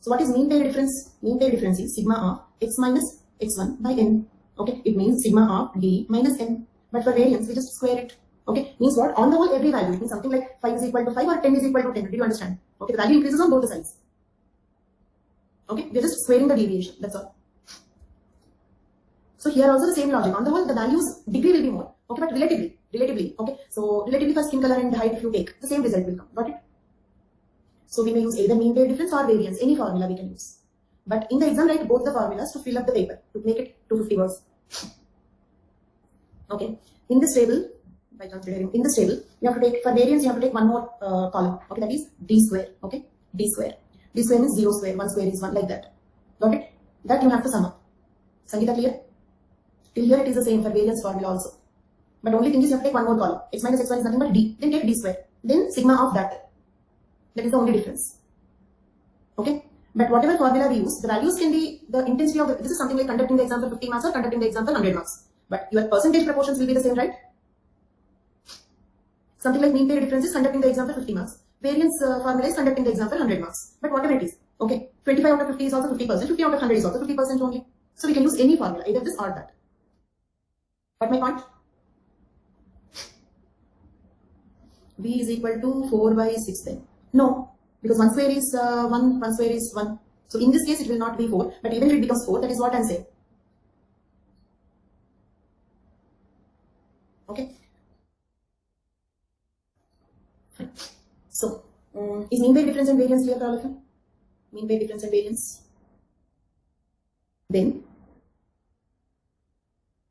So what is mean pair difference? Mean pair difference is sigma of x minus x1 by n. Okay, it means sigma of d minus n. But for variance, we just square it. Okay, means what? On the whole, every value. It means something like 5 is equal to 5 or 10 is equal to 10. Did you understand? Okay, the value increases on both the sides. Okay, we're just squaring the deviation. That's all. So here also the same logic. On the whole, the values degree will be more. Okay, but relatively. Okay, so relatively for skin color and height, if you take, the same result will come. Got it? So we may use either mean pair difference or variance. Any formula we can use. But in the exam, write both the formulas to fill up the paper, to make it 250 words. Okay, in this table, by considering in this table, you have to take, for variance, you have to take one more column. Okay, that is d square. Okay, d square. D square means 0 square, 1 square is 1, like that. Got it? That you have to sum up. Sangeeta, clear? Till here it is the same for variance formula also. But only thing is you have to take one more column. X minus x1 is nothing but d. Then take d square. Then sigma of that. That is the only difference. Okay? But whatever formula we use, the values can be the intensity of the, this is something like conducting the exam for 50 marks or conducting the exam for 100 marks. But your percentage proportions will be the same, right? Something like mean pair difference is conducting the exam for 50 marks. Variance formula is conducting the exam for 100 marks. But whatever it is, okay, 25 out of 50 is also 50%, 50 out of 100 is also 50% only. So we can use any formula, either this or that. Got my point? B is equal to 4 by 6 then. No, because 1 square is 1 square is 1. So in this case it will not be 4, but even if it becomes 4, that is what I am saying. Okay. Fine. So, is mean pair difference and variance clear for all of you? Mean pair difference and variance. Then,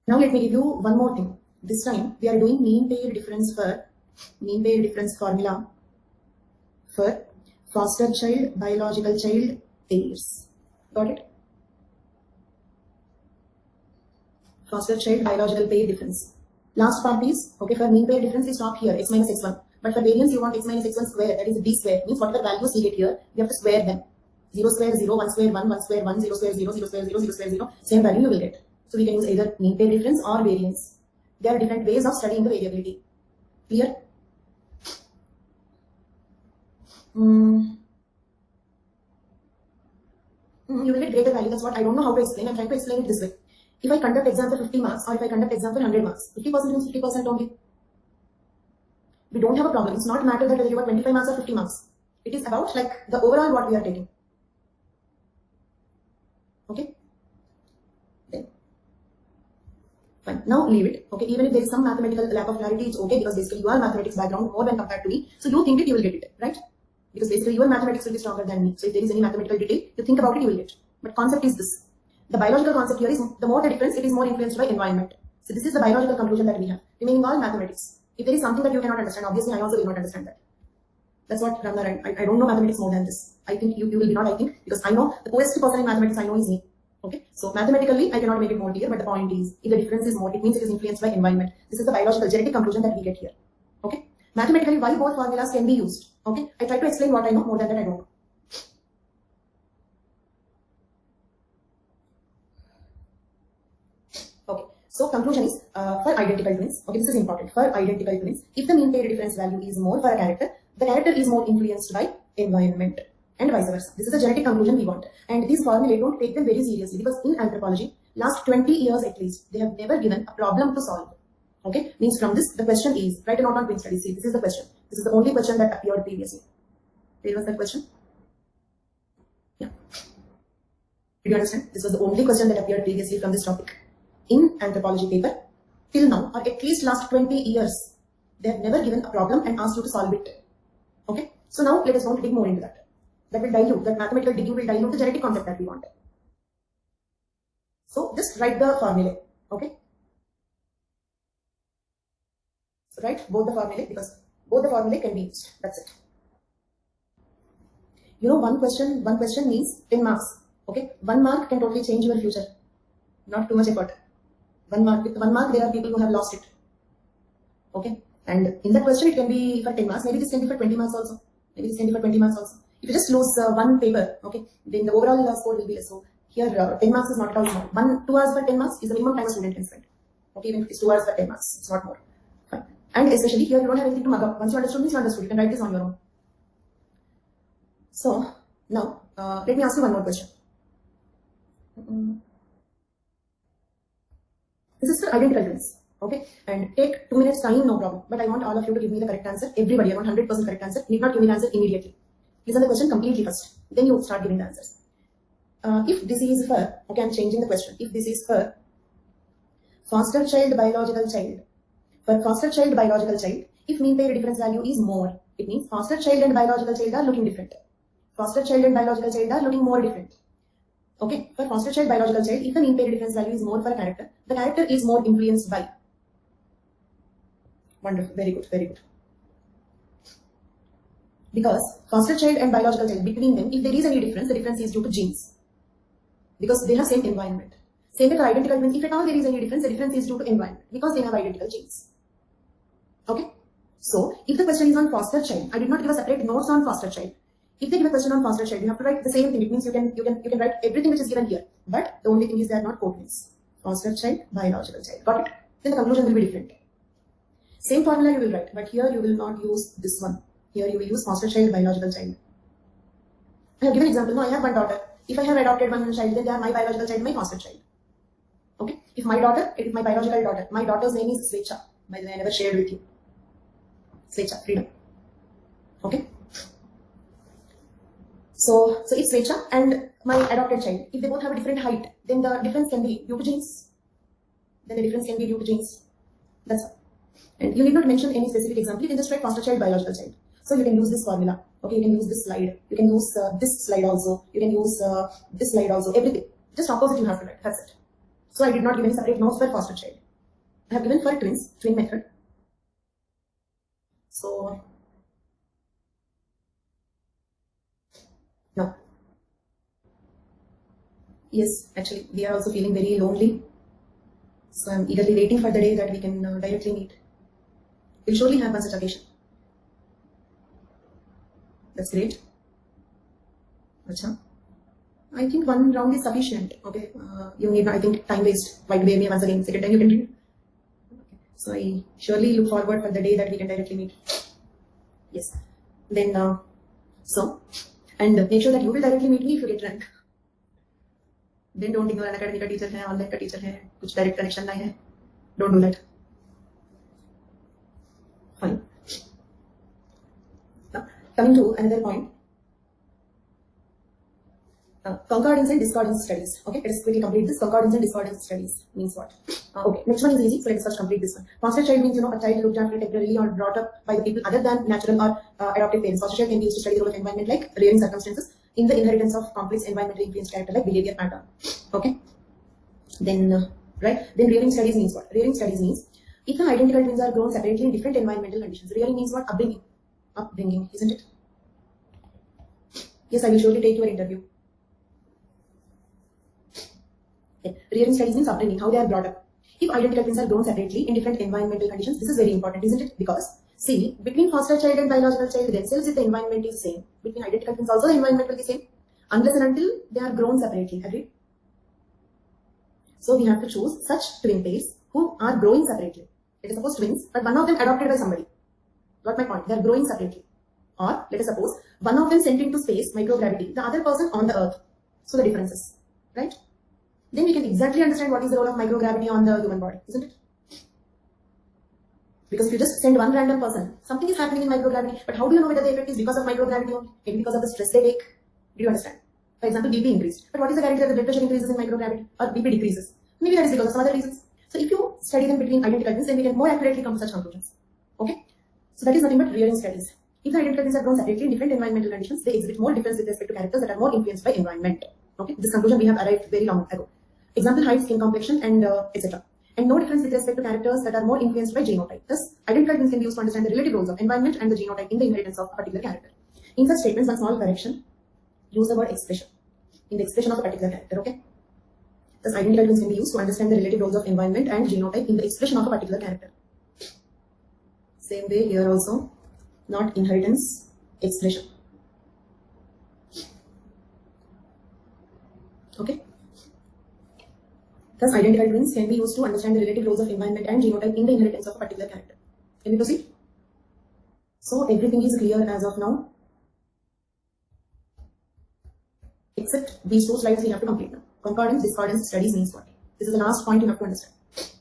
now let me give you one more thing. This time we are doing mean pair difference formula for foster child, biological child pairs. Got it? Foster child, biological pair difference. Last part is, okay, for mean pair difference we stop here, x minus x1. But for variance you want x minus x1 square, that is d square. Means whatever values we get here, we have to square them. 0 square 0, 1 square 1, 1 square 1, 0 square 0, 0 square 0, 0 square 0. Same value you will get. So we can use either mean pair difference or variance. There are different ways of studying the variability. Clear? You will get greater value. That's what I don't know how to explain. I'm trying to explain it this way. If I conduct exam for 50 marks or if I conduct exam for 100 marks, 50% means 50% only. We don't have a problem. It's not matter that whether you got 25 marks or 50 marks. It is about like the overall what we are taking. Okay? Then. Fine. Now leave it. Okay, even if there is some mathematical lack of clarity, it's okay because basically you are mathematics background more than compared to me. So you think it, you will get it, right? Because basically your mathematics will be stronger than me. So if there is any mathematical detail, you think about it, you will get. But concept is this. The biological concept here is, the more the difference, it is more influenced by environment. So this is the biological conclusion that we have. Remaining all mathematics. If there is something that you cannot understand, obviously I also will not understand that. That's what Ramna and I don't know mathematics more than this. I think you will be not, I think, because I know the poorest person in mathematics I know is me. Okay, so mathematically I cannot make it more clear, but the point is, if the difference is more, it means it is influenced by environment. This is the biological genetic conclusion that we get here. Okay, mathematically why both formulas can be used. Okay, I try to explain what I know, more than that I don't know. Okay, so conclusion is for identical twins. Okay, this is important. For identical twins, if the mean pair difference value is more for a character, the character is more influenced by environment. And vice versa. This is the genetic conclusion we want. And these formulae, don't take them very seriously because in anthropology, last 20 years at least, they have never given a problem to solve. Okay, means from this, the question is, write a note on twin studies. See, this is the question. This is the only question that appeared previously. Where was that question? Yeah. Did you understand? This was the only question that appeared previously from this topic. In anthropology paper, till now, or at least last 20 years, they have never given a problem and asked you to solve it. Okay, so now let us go to dig more into that. That will dilute, that mathematical digging will dilute the genetic concept that we want. So just write the formulae, okay? So write both the formulae because both the formulae can be used. That's it. You know, one question means 10 marks. Okay, 1 mark can totally change your future. Not too much effort. 1 mark. With 1 mark, there are people who have lost it. Okay, and in that question, it can be for 10 marks. Maybe this can be for 20 marks also. Maybe this can be for 20 marks also. If you just lose one paper, okay, then the overall score will be less. So Here 10 marks is not at all small. 2 hours for 10 marks is the minimum time a student can spend. Okay, even if it's 2 hours for 10 marks, it's not more. Fine. And especially here you don't have anything to mug up. Once you understood this, you understood. You can write this on your own. So now let me ask you one more question. This is for identical twins. Okay, and take 2 minutes time, no problem. But I want all of you to give me the correct answer. Everybody, I want 100% correct answer. Need not give me the answer immediately. Listen the question completely first. Then you start giving the answers. If this is for, okay, I'm changing the question. If this is for foster child, biological child, for foster child, biological child, if mean pair difference value is more, it means foster child and biological child are looking different. Foster child and biological child are looking more different. Okay, for foster child, biological child, if the mean pair difference value is more for a character, the character is more influenced by. Wonderful, very good, very good. Because foster child and biological child, between them, if there is any difference, the difference is due to genes. Because they have same environment. Same way for identical twins, if at all there is any difference, the difference is due to environment. Because they have identical genes. Okay? So, if the question is on foster child, I did not give a separate notes on foster child. If they give a question on foster child, you have to write the same thing. It means you can write everything which is given here. But the only thing is they are not co-twins. Foster child, biological child. Got it? Then the conclusion will be different. Same formula you will write, but here you will not use this one. Here you will use foster child, biological child. I have given example. No, I have one daughter. If I have adopted one child, then they are my biological child, my foster child. Okay? If my daughter, it is my biological daughter. My daughter's name is Svecha. By the way, I never shared with you. Svecha, freedom. Okay? So it's Svecha and my adopted child. If they both have a different height, then the difference can be due to genes. That's all. And you need not mention any specific example. You can just write foster child, biological child. So you can use this formula. Okay, you can use this slide. You can use this slide also. You can use this slide also. Everything. Just opposite you have to write. That's it. So I did not give any separate notes for foster child. I have given for twins, twin method. So no. Yes, actually, we are also feeling very lonely. So I'm eagerly waiting for the day that we can directly meet. We'll surely have one such occasion. That's great. Achha. I think one round is sufficient. Okay, you need not, I think, time waste. Why bear me once again? Second time you can read. Okay. So I surely look forward for the day that we can directly meet. Yes. Then, and make sure that you will directly meet me if you get rank. Then don't ignore an academic teacher hai, online teacher hai, kuch direct connection nahi hai. Don't do that. Fine. Now, coming to another point. Concordance and discordance studies. Okay, let us quickly complete this. Concordance and discordance studies means what? Okay, next one is easy, so let us first complete this one. Foster child means, a child looked after temporarily or brought up by the people other than natural or adoptive parents. Foster child can be used to study the role of environment like rearing circumstances in the inheritance of complex environmentally influenced character like behavior pattern. Okay. Then, Then rearing studies means what? Rearing studies means if the identical twins are grown separately in different environmental conditions. Rearing means what? Upbringing. Upbringing, isn't it? Yes, I will surely take your interview. Okay. Rearing studies means upbringing, how they are brought up. If identical twins are grown separately in different environmental conditions, this is very important, isn't it? Because, see, between foster child and biological child themselves, if the environment is same, between identical twins also the environment will be same, unless and until they are grown separately. Agreed? So we have to choose such twin pairs who are growing separately. Let us suppose twins, but one of them adopted by somebody. Got my point? They are growing separately. Or let us suppose one of them sent into space, microgravity, the other person on the earth. So the differences, right? Then we can exactly understand what is the role of microgravity on the human body, isn't it? Because if you just send one random person, something is happening in microgravity, but how do you know whether the effect is because of microgravity or maybe because of the stress they take? Do you understand? For example, BP increased. But what is the guarantee that the blood pressure increases in microgravity or BP decreases? Maybe that is because of some other reasons. So if you study them between identical twins, then we can more accurately come to such conclusions. Okay? So that is nothing but rearing studies. If the identical twins are grown separately in different environmental conditions, they exhibit more difference with respect to characters that are more influenced by environment. Okay? This conclusion we have arrived very long ago. Example, height, skin complexion, and etc. And no difference with respect to characters that are more influenced by genotype. Thus, identical twins can be used to understand the relative roles of environment and the genotype in the inheritance of a particular character. In such statements, one small correction, use the word expression in the expression of a particular character. Okay? Thus, identical twins can be used to understand the relative roles of environment and genotype in the expression of a particular character. Same way here also, not inheritance, expression. Okay? Thus, identical twins can be used to understand the relative roles of environment and genotype in the inheritance of a particular character. Can we proceed? So, everything is clear as of now, except these two slides we have to complete now. Concordance, discordance studies means what? This is the last point you have to understand.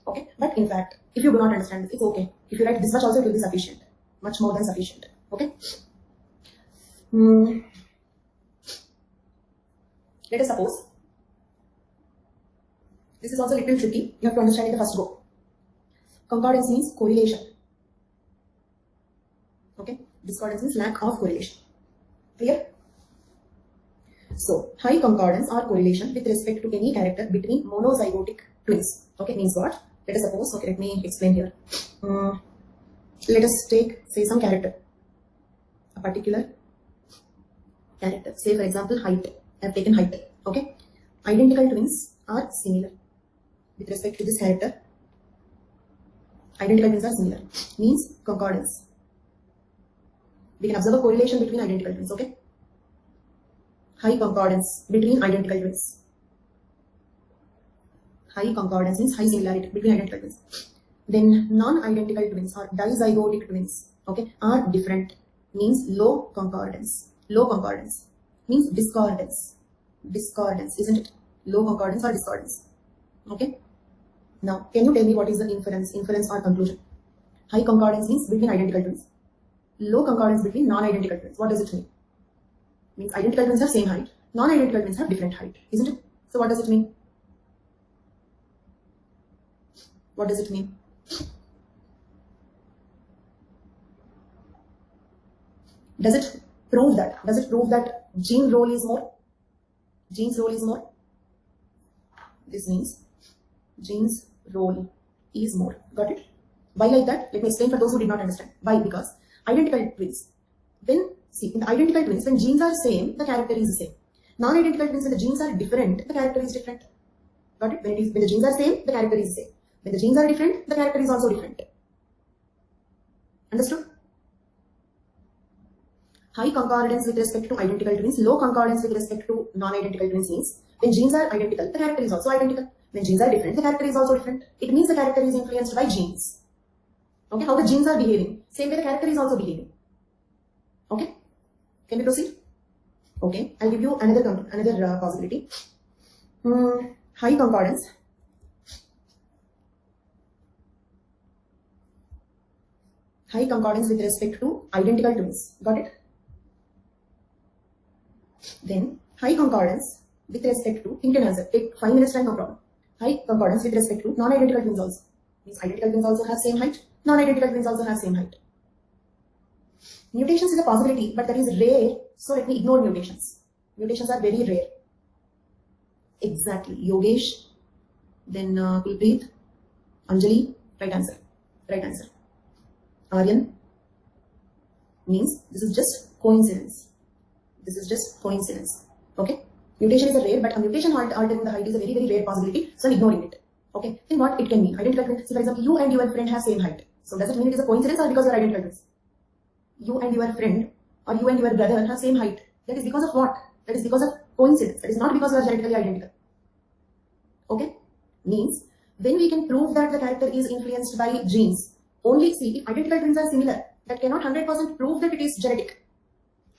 Okay, but in fact, if you do not understand this, it's okay. If you write this much also, it will be sufficient. Much more than sufficient. Okay. Let us suppose, this is also a little tricky, you have to understand in the first go. Concordance means correlation. Okay, discordance means lack of correlation. Clear? So, high concordance or correlation with respect to any character between monozygotic twins. Okay, means what? Let us suppose, okay, let me explain here. Let us take, say, some character, a particular character. Say, for example, height. I have taken height. Okay, identical twins are similar with respect to this character. Identical twins are similar means concordance. We can observe a correlation between identical twins. Okay, high concordance between identical twins. High concordance means high similarity between identical twins. Then non-identical twins or dizygotic twins, okay, are different means low concordance. Low concordance means discordance. Discordance, isn't it? Low concordance or discordance. Okay. Now, can you tell me what is the inference or conclusion? High concordance means between identical twins. Low concordance between non-identical twins. What does it mean? Means identical twins have same height. Non-identical twins have different height, isn't it? So what does it mean? What does it mean? Does it prove that? Does it prove that gene role is more? Gene's role is more? This means gene's role is more. Got it? Why like that? Let me explain for those who did not understand. Why? Because identical twins, when, see, in the identical twins, when genes are same, the character is the same. Non-identical twins, when the genes are different, the character is different. Got it? When the genes are same, the character is same. When the genes are different, the character is also different. Understood? High concordance with respect to identical twins, low concordance with respect to non-identical twins means when genes are identical, the character is also identical. When genes are different, the character is also different. It means the character is influenced by genes. Okay, how the genes are behaving, same way the character is also behaving. Okay, can we proceed? Okay, I'll give you another possibility. High concordance. High concordance with respect to identical twins. Got it? Then high concordance with respect to, think and answer, take 5 minutes time, no problem. High concordance with respect to non-identical twins also. Means identical twins also have same height, non-identical twins also have same height. Mutations is a possibility, but that is rare, so let me ignore mutations. Mutations are very rare. Exactly. Yogesh, then Kulpreet, Anjali, right answer. Right answer. Aryan means this is just coincidence. This is just coincidence. Okay? Mutation is a rare, but a mutation altering the height is a very, very rare possibility, so I'm ignoring it. Okay? Then what it can mean? Identical twins. So for example, you and your friend have same height. So does it mean it is a coincidence or because you are identical twins? You and your friend or you and your brother have same height. That is because of what? That is because of coincidence. That is not because you are genetically identical. Okay? Means when we can prove that the character is influenced by genes, only see if identical twins are similar, that cannot 100% prove that it is genetic.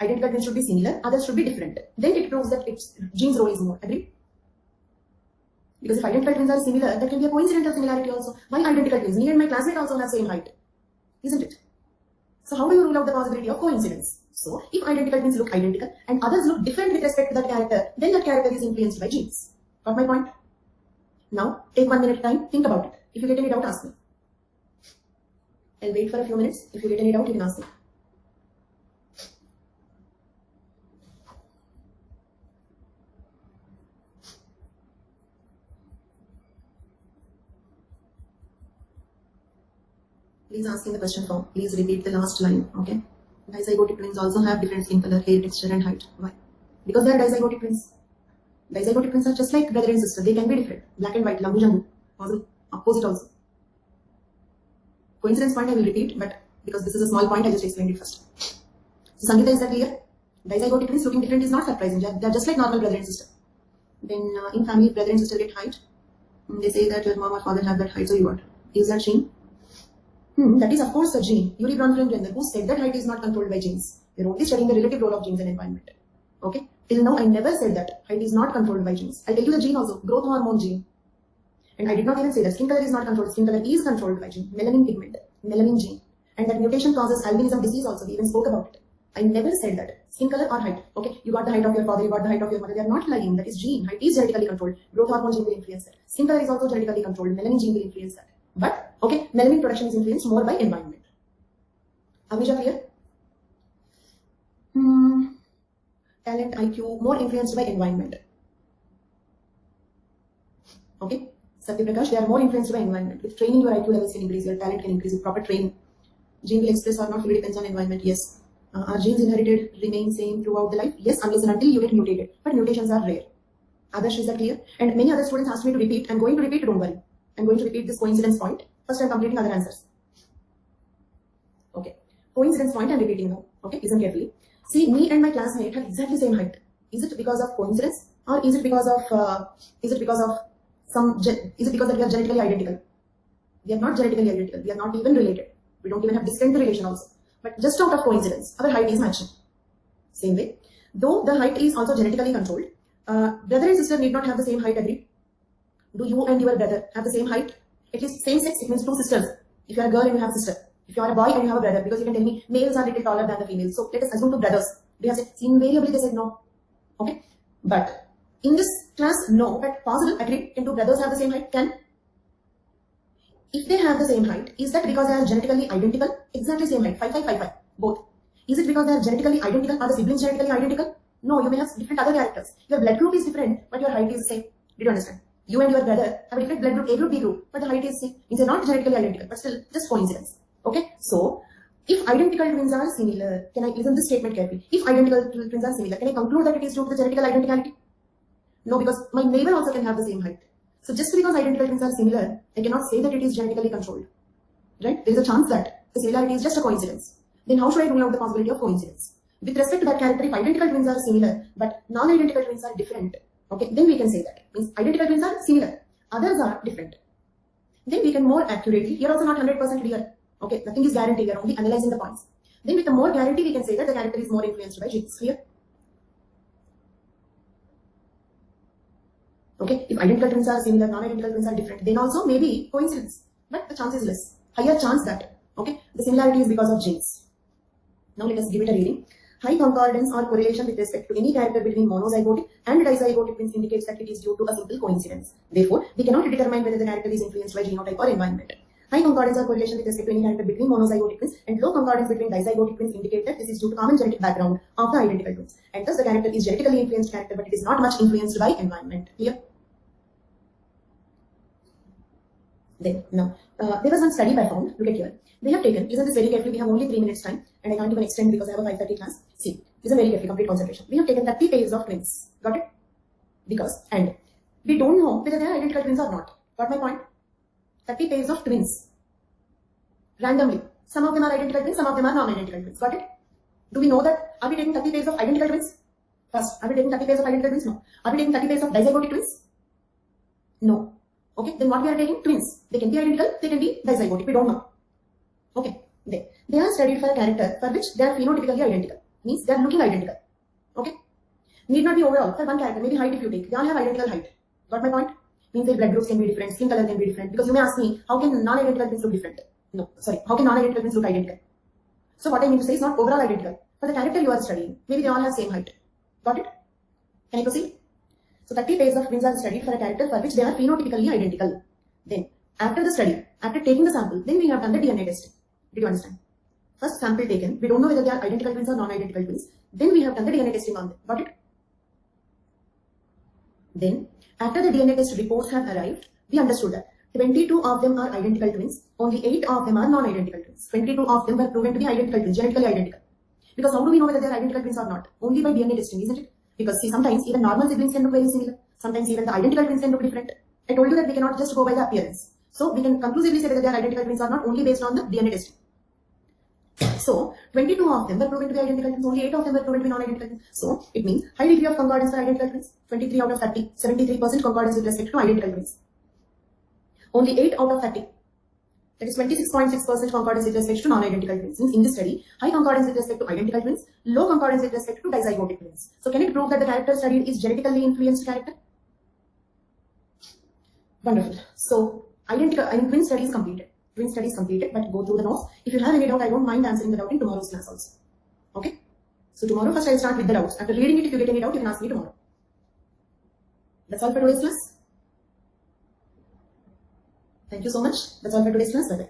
Identical twins should be similar, others should be different. Then it proves that its gene's role is more. Agree? Because if identical twins are similar, that can be a coincidental similarity also. Why identical twins? Me and my classmate also have same height. Isn't it? So how do you rule out the possibility of coincidence? So if identical twins look identical and others look different with respect to that character, then that character is influenced by genes. Got my point? Now take 1 minute time, think about it. If you get any doubt, ask me. I'll wait for a few minutes. If you get any doubt, you can ask me. Please ask in the question form. Please repeat the last line. Okay. Dizygotic twins also have different skin color, hair texture, and height. Why? Because they are dizygotic twins. Dizygotic twins are just like brother and sister. They can be different. Black and white, lambu jambu. Also, opposite also. Coincidence point I will repeat, but because this is a small point, I just explained it first. So Sangeeta, is that clear? Dizygotic twins looking different is not surprising. They are just like normal brother and sister. Then in family, if brother and sister get height, They say that your mom or father have that height, so you what? Is that gene? That is of course a gene. Yuri Bronfeld Gender, who said that height is not controlled by genes. We're only studying the relative role of genes and environment. Okay? Till now I never said that height is not controlled by genes. I'll tell you the gene also, growth hormone gene. And I did not even say that skin color is not controlled. Skin color is controlled by gene. Melanin pigment, melanin gene. And that mutation causes albinism disease also. We even spoke about it. I never said that. Skin color or height. Okay, you got the height of your father, you got the height of your mother. They are not lying. That is gene. Height is genetically controlled. Growth hormone gene will influence that. Skin color is also genetically controlled. Melanin gene will influence that. But, okay, melanin production is influenced more by environment. Abhija, clear? Talent, IQ, more influenced by environment. Okay? Satya Prakash, they are more influenced by environment. With training, your IQ levels can increase, your talent can increase with proper training. Gene will express or not fully depends on environment, yes. Are genes inherited remain same throughout the life? Yes, unless and until you get mutated. But mutations are rare. Adarsh, is that clear? And many other students asked me to repeat. I'm going to repeat, don't worry. I'm going to repeat this coincidence point. First, I'm completing other answers. Okay. Coincidence point, I'm repeating now. Okay, listen carefully. See, me and my classmate have exactly the same height. Is it because of coincidence, or is it because of is it because that we are genetically identical? We are not genetically identical. We are not even related. We don't even have distant relation also. But just out of coincidence, our height is matching. Same way, though the height is also genetically controlled, brother and sister need not have the same height. Agree? Do you and your brother have the same height? At least same sex. It means two sisters. If you are a girl and you have a sister. If you are a boy and you have a brother, because you can tell me males are a little taller than the females. So let us assume two brothers. They have said invariably they said no. Okay, but in this class, no. But possible. Agree? Can two brothers have the same height? Can. If they have the same height, is that because they are genetically identical? Exactly same height, 5'5", both. Is it because they are genetically identical? Are the siblings genetically identical? No, you may have different other characters. Your blood group is different, but your height is the same. Did you understand? You and your brother have a different blood group, A group, B group, but the height is same. Means they are not genetically identical, but still just coincidence. Okay? So, if identical twins are similar, can I listen to this statement carefully? If identical twins are similar, can I conclude that it is due to the genetical identicality? No, because my neighbor also can have the same height. So just because identical twins are similar, I cannot say that it is genetically controlled. Right? There is a chance that the similarity is just a coincidence. Then how should I rule out the possibility of coincidence? With respect to that character, if identical twins are similar, but non-identical twins are different, okay, then we can say that. Means identical twins are similar, others are different. Then we can more accurately, here also not 100% clear. Okay, nothing is guaranteed, we are only analyzing the points. Then with the more guarantee, we can say that the character is more influenced by genes. Clear? Okay, if identical twins are similar, non-identical twins are different, then also maybe coincidence, but the chance is less. Higher chance that, okay, the similarity is because of genes. Now let us give it a reading. High concordance or correlation with respect to any character between monozygotic and dizygotic twins indicates that it is due to a simple coincidence. Therefore, we cannot determine whether the character is influenced by genotype or environment. High concordance or correlation with respect to any character between monozygotic twins and low concordance between dizygotic twins indicate that this is due to common genetic background of the identical twins. And thus the character is genetically influenced character, but it is not much influenced by environment. Clear? Then, now, there was one study I found. Look at here. They have taken, listen this very carefully, we have only 3 minutes time and I can't even extend because I have a 5:30 class. See, listen very carefully, complete concentration. We have taken 30 pairs of twins. Got it? Because, and we don't know whether they are identical twins or not. Got my point? 30 pairs of twins. Randomly. Some of them are identical twins, some of them are non-identical twins. Got it? Do we know that? Are we taking 30 pairs of identical twins? First, are we taking 30 pairs of identical twins? No. Are we taking 30 pairs of dizygotic twins? No. Okay, then what we are taking? Twins. They can be identical, they can be dizygotic. We don't know. Okay, they are studied for a character for which they are phenotypically identical. Means they are looking identical. Okay, need not be overall for one character. Maybe height if you take, they all have identical height. Got my point? Means their blood groups can be different, skin color can be different. Because you may ask me, how can non-identical twins look different? No, sorry, how can non-identical twins look identical? So what I mean to say is not overall identical. For the character you are studying, maybe they all have same height. Got it? Can I proceed? So 30 pairs of twins are studied for a character for which they are phenotypically identical. Then, after the study, after taking the sample, then we have done the DNA testing. Did you understand? First sample taken, we don't know whether they are identical twins or non-identical twins. Then we have done the DNA testing on them. Got it? Then, after the DNA test reports have arrived, we understood that 22 of them are identical twins, only 8 of them are non-identical twins. 22 of them were proven to be identical twins, genetically identical. Because how do we know whether they are identical twins or not? Only by DNA testing, isn't it? Because see, sometimes even normal siblings can look very similar. Sometimes even the identical twins can look different. I told you that we cannot just go by the appearance. So we can conclusively say whether they are identical twins or not only based on the DNA testing. So 22 of them were proven to be identical twins, only 8 of them were proven to be non-identical twins. So it means high degree of concordance for identical twins, 23 out of 30, 73% concordance with respect to identical twins. Only 8 out of 30. That is 26.6% concordance with respect to non-identical twins. In this study, high concordance with respect to identical twins, low concordance with respect to dizygotic twins. So can it prove that the character studied is genetically influenced character? Wonderful. So twin studies completed. Twin studies completed, but go through the notes. If you have any doubt, I don't mind answering the doubt in tomorrow's class also. Okay? So tomorrow first I'll start with the doubts. After reading it, if you get any doubt, you can ask me tomorrow. That's all for today's class. Thank you so much. That's all for today's class. Bye-bye.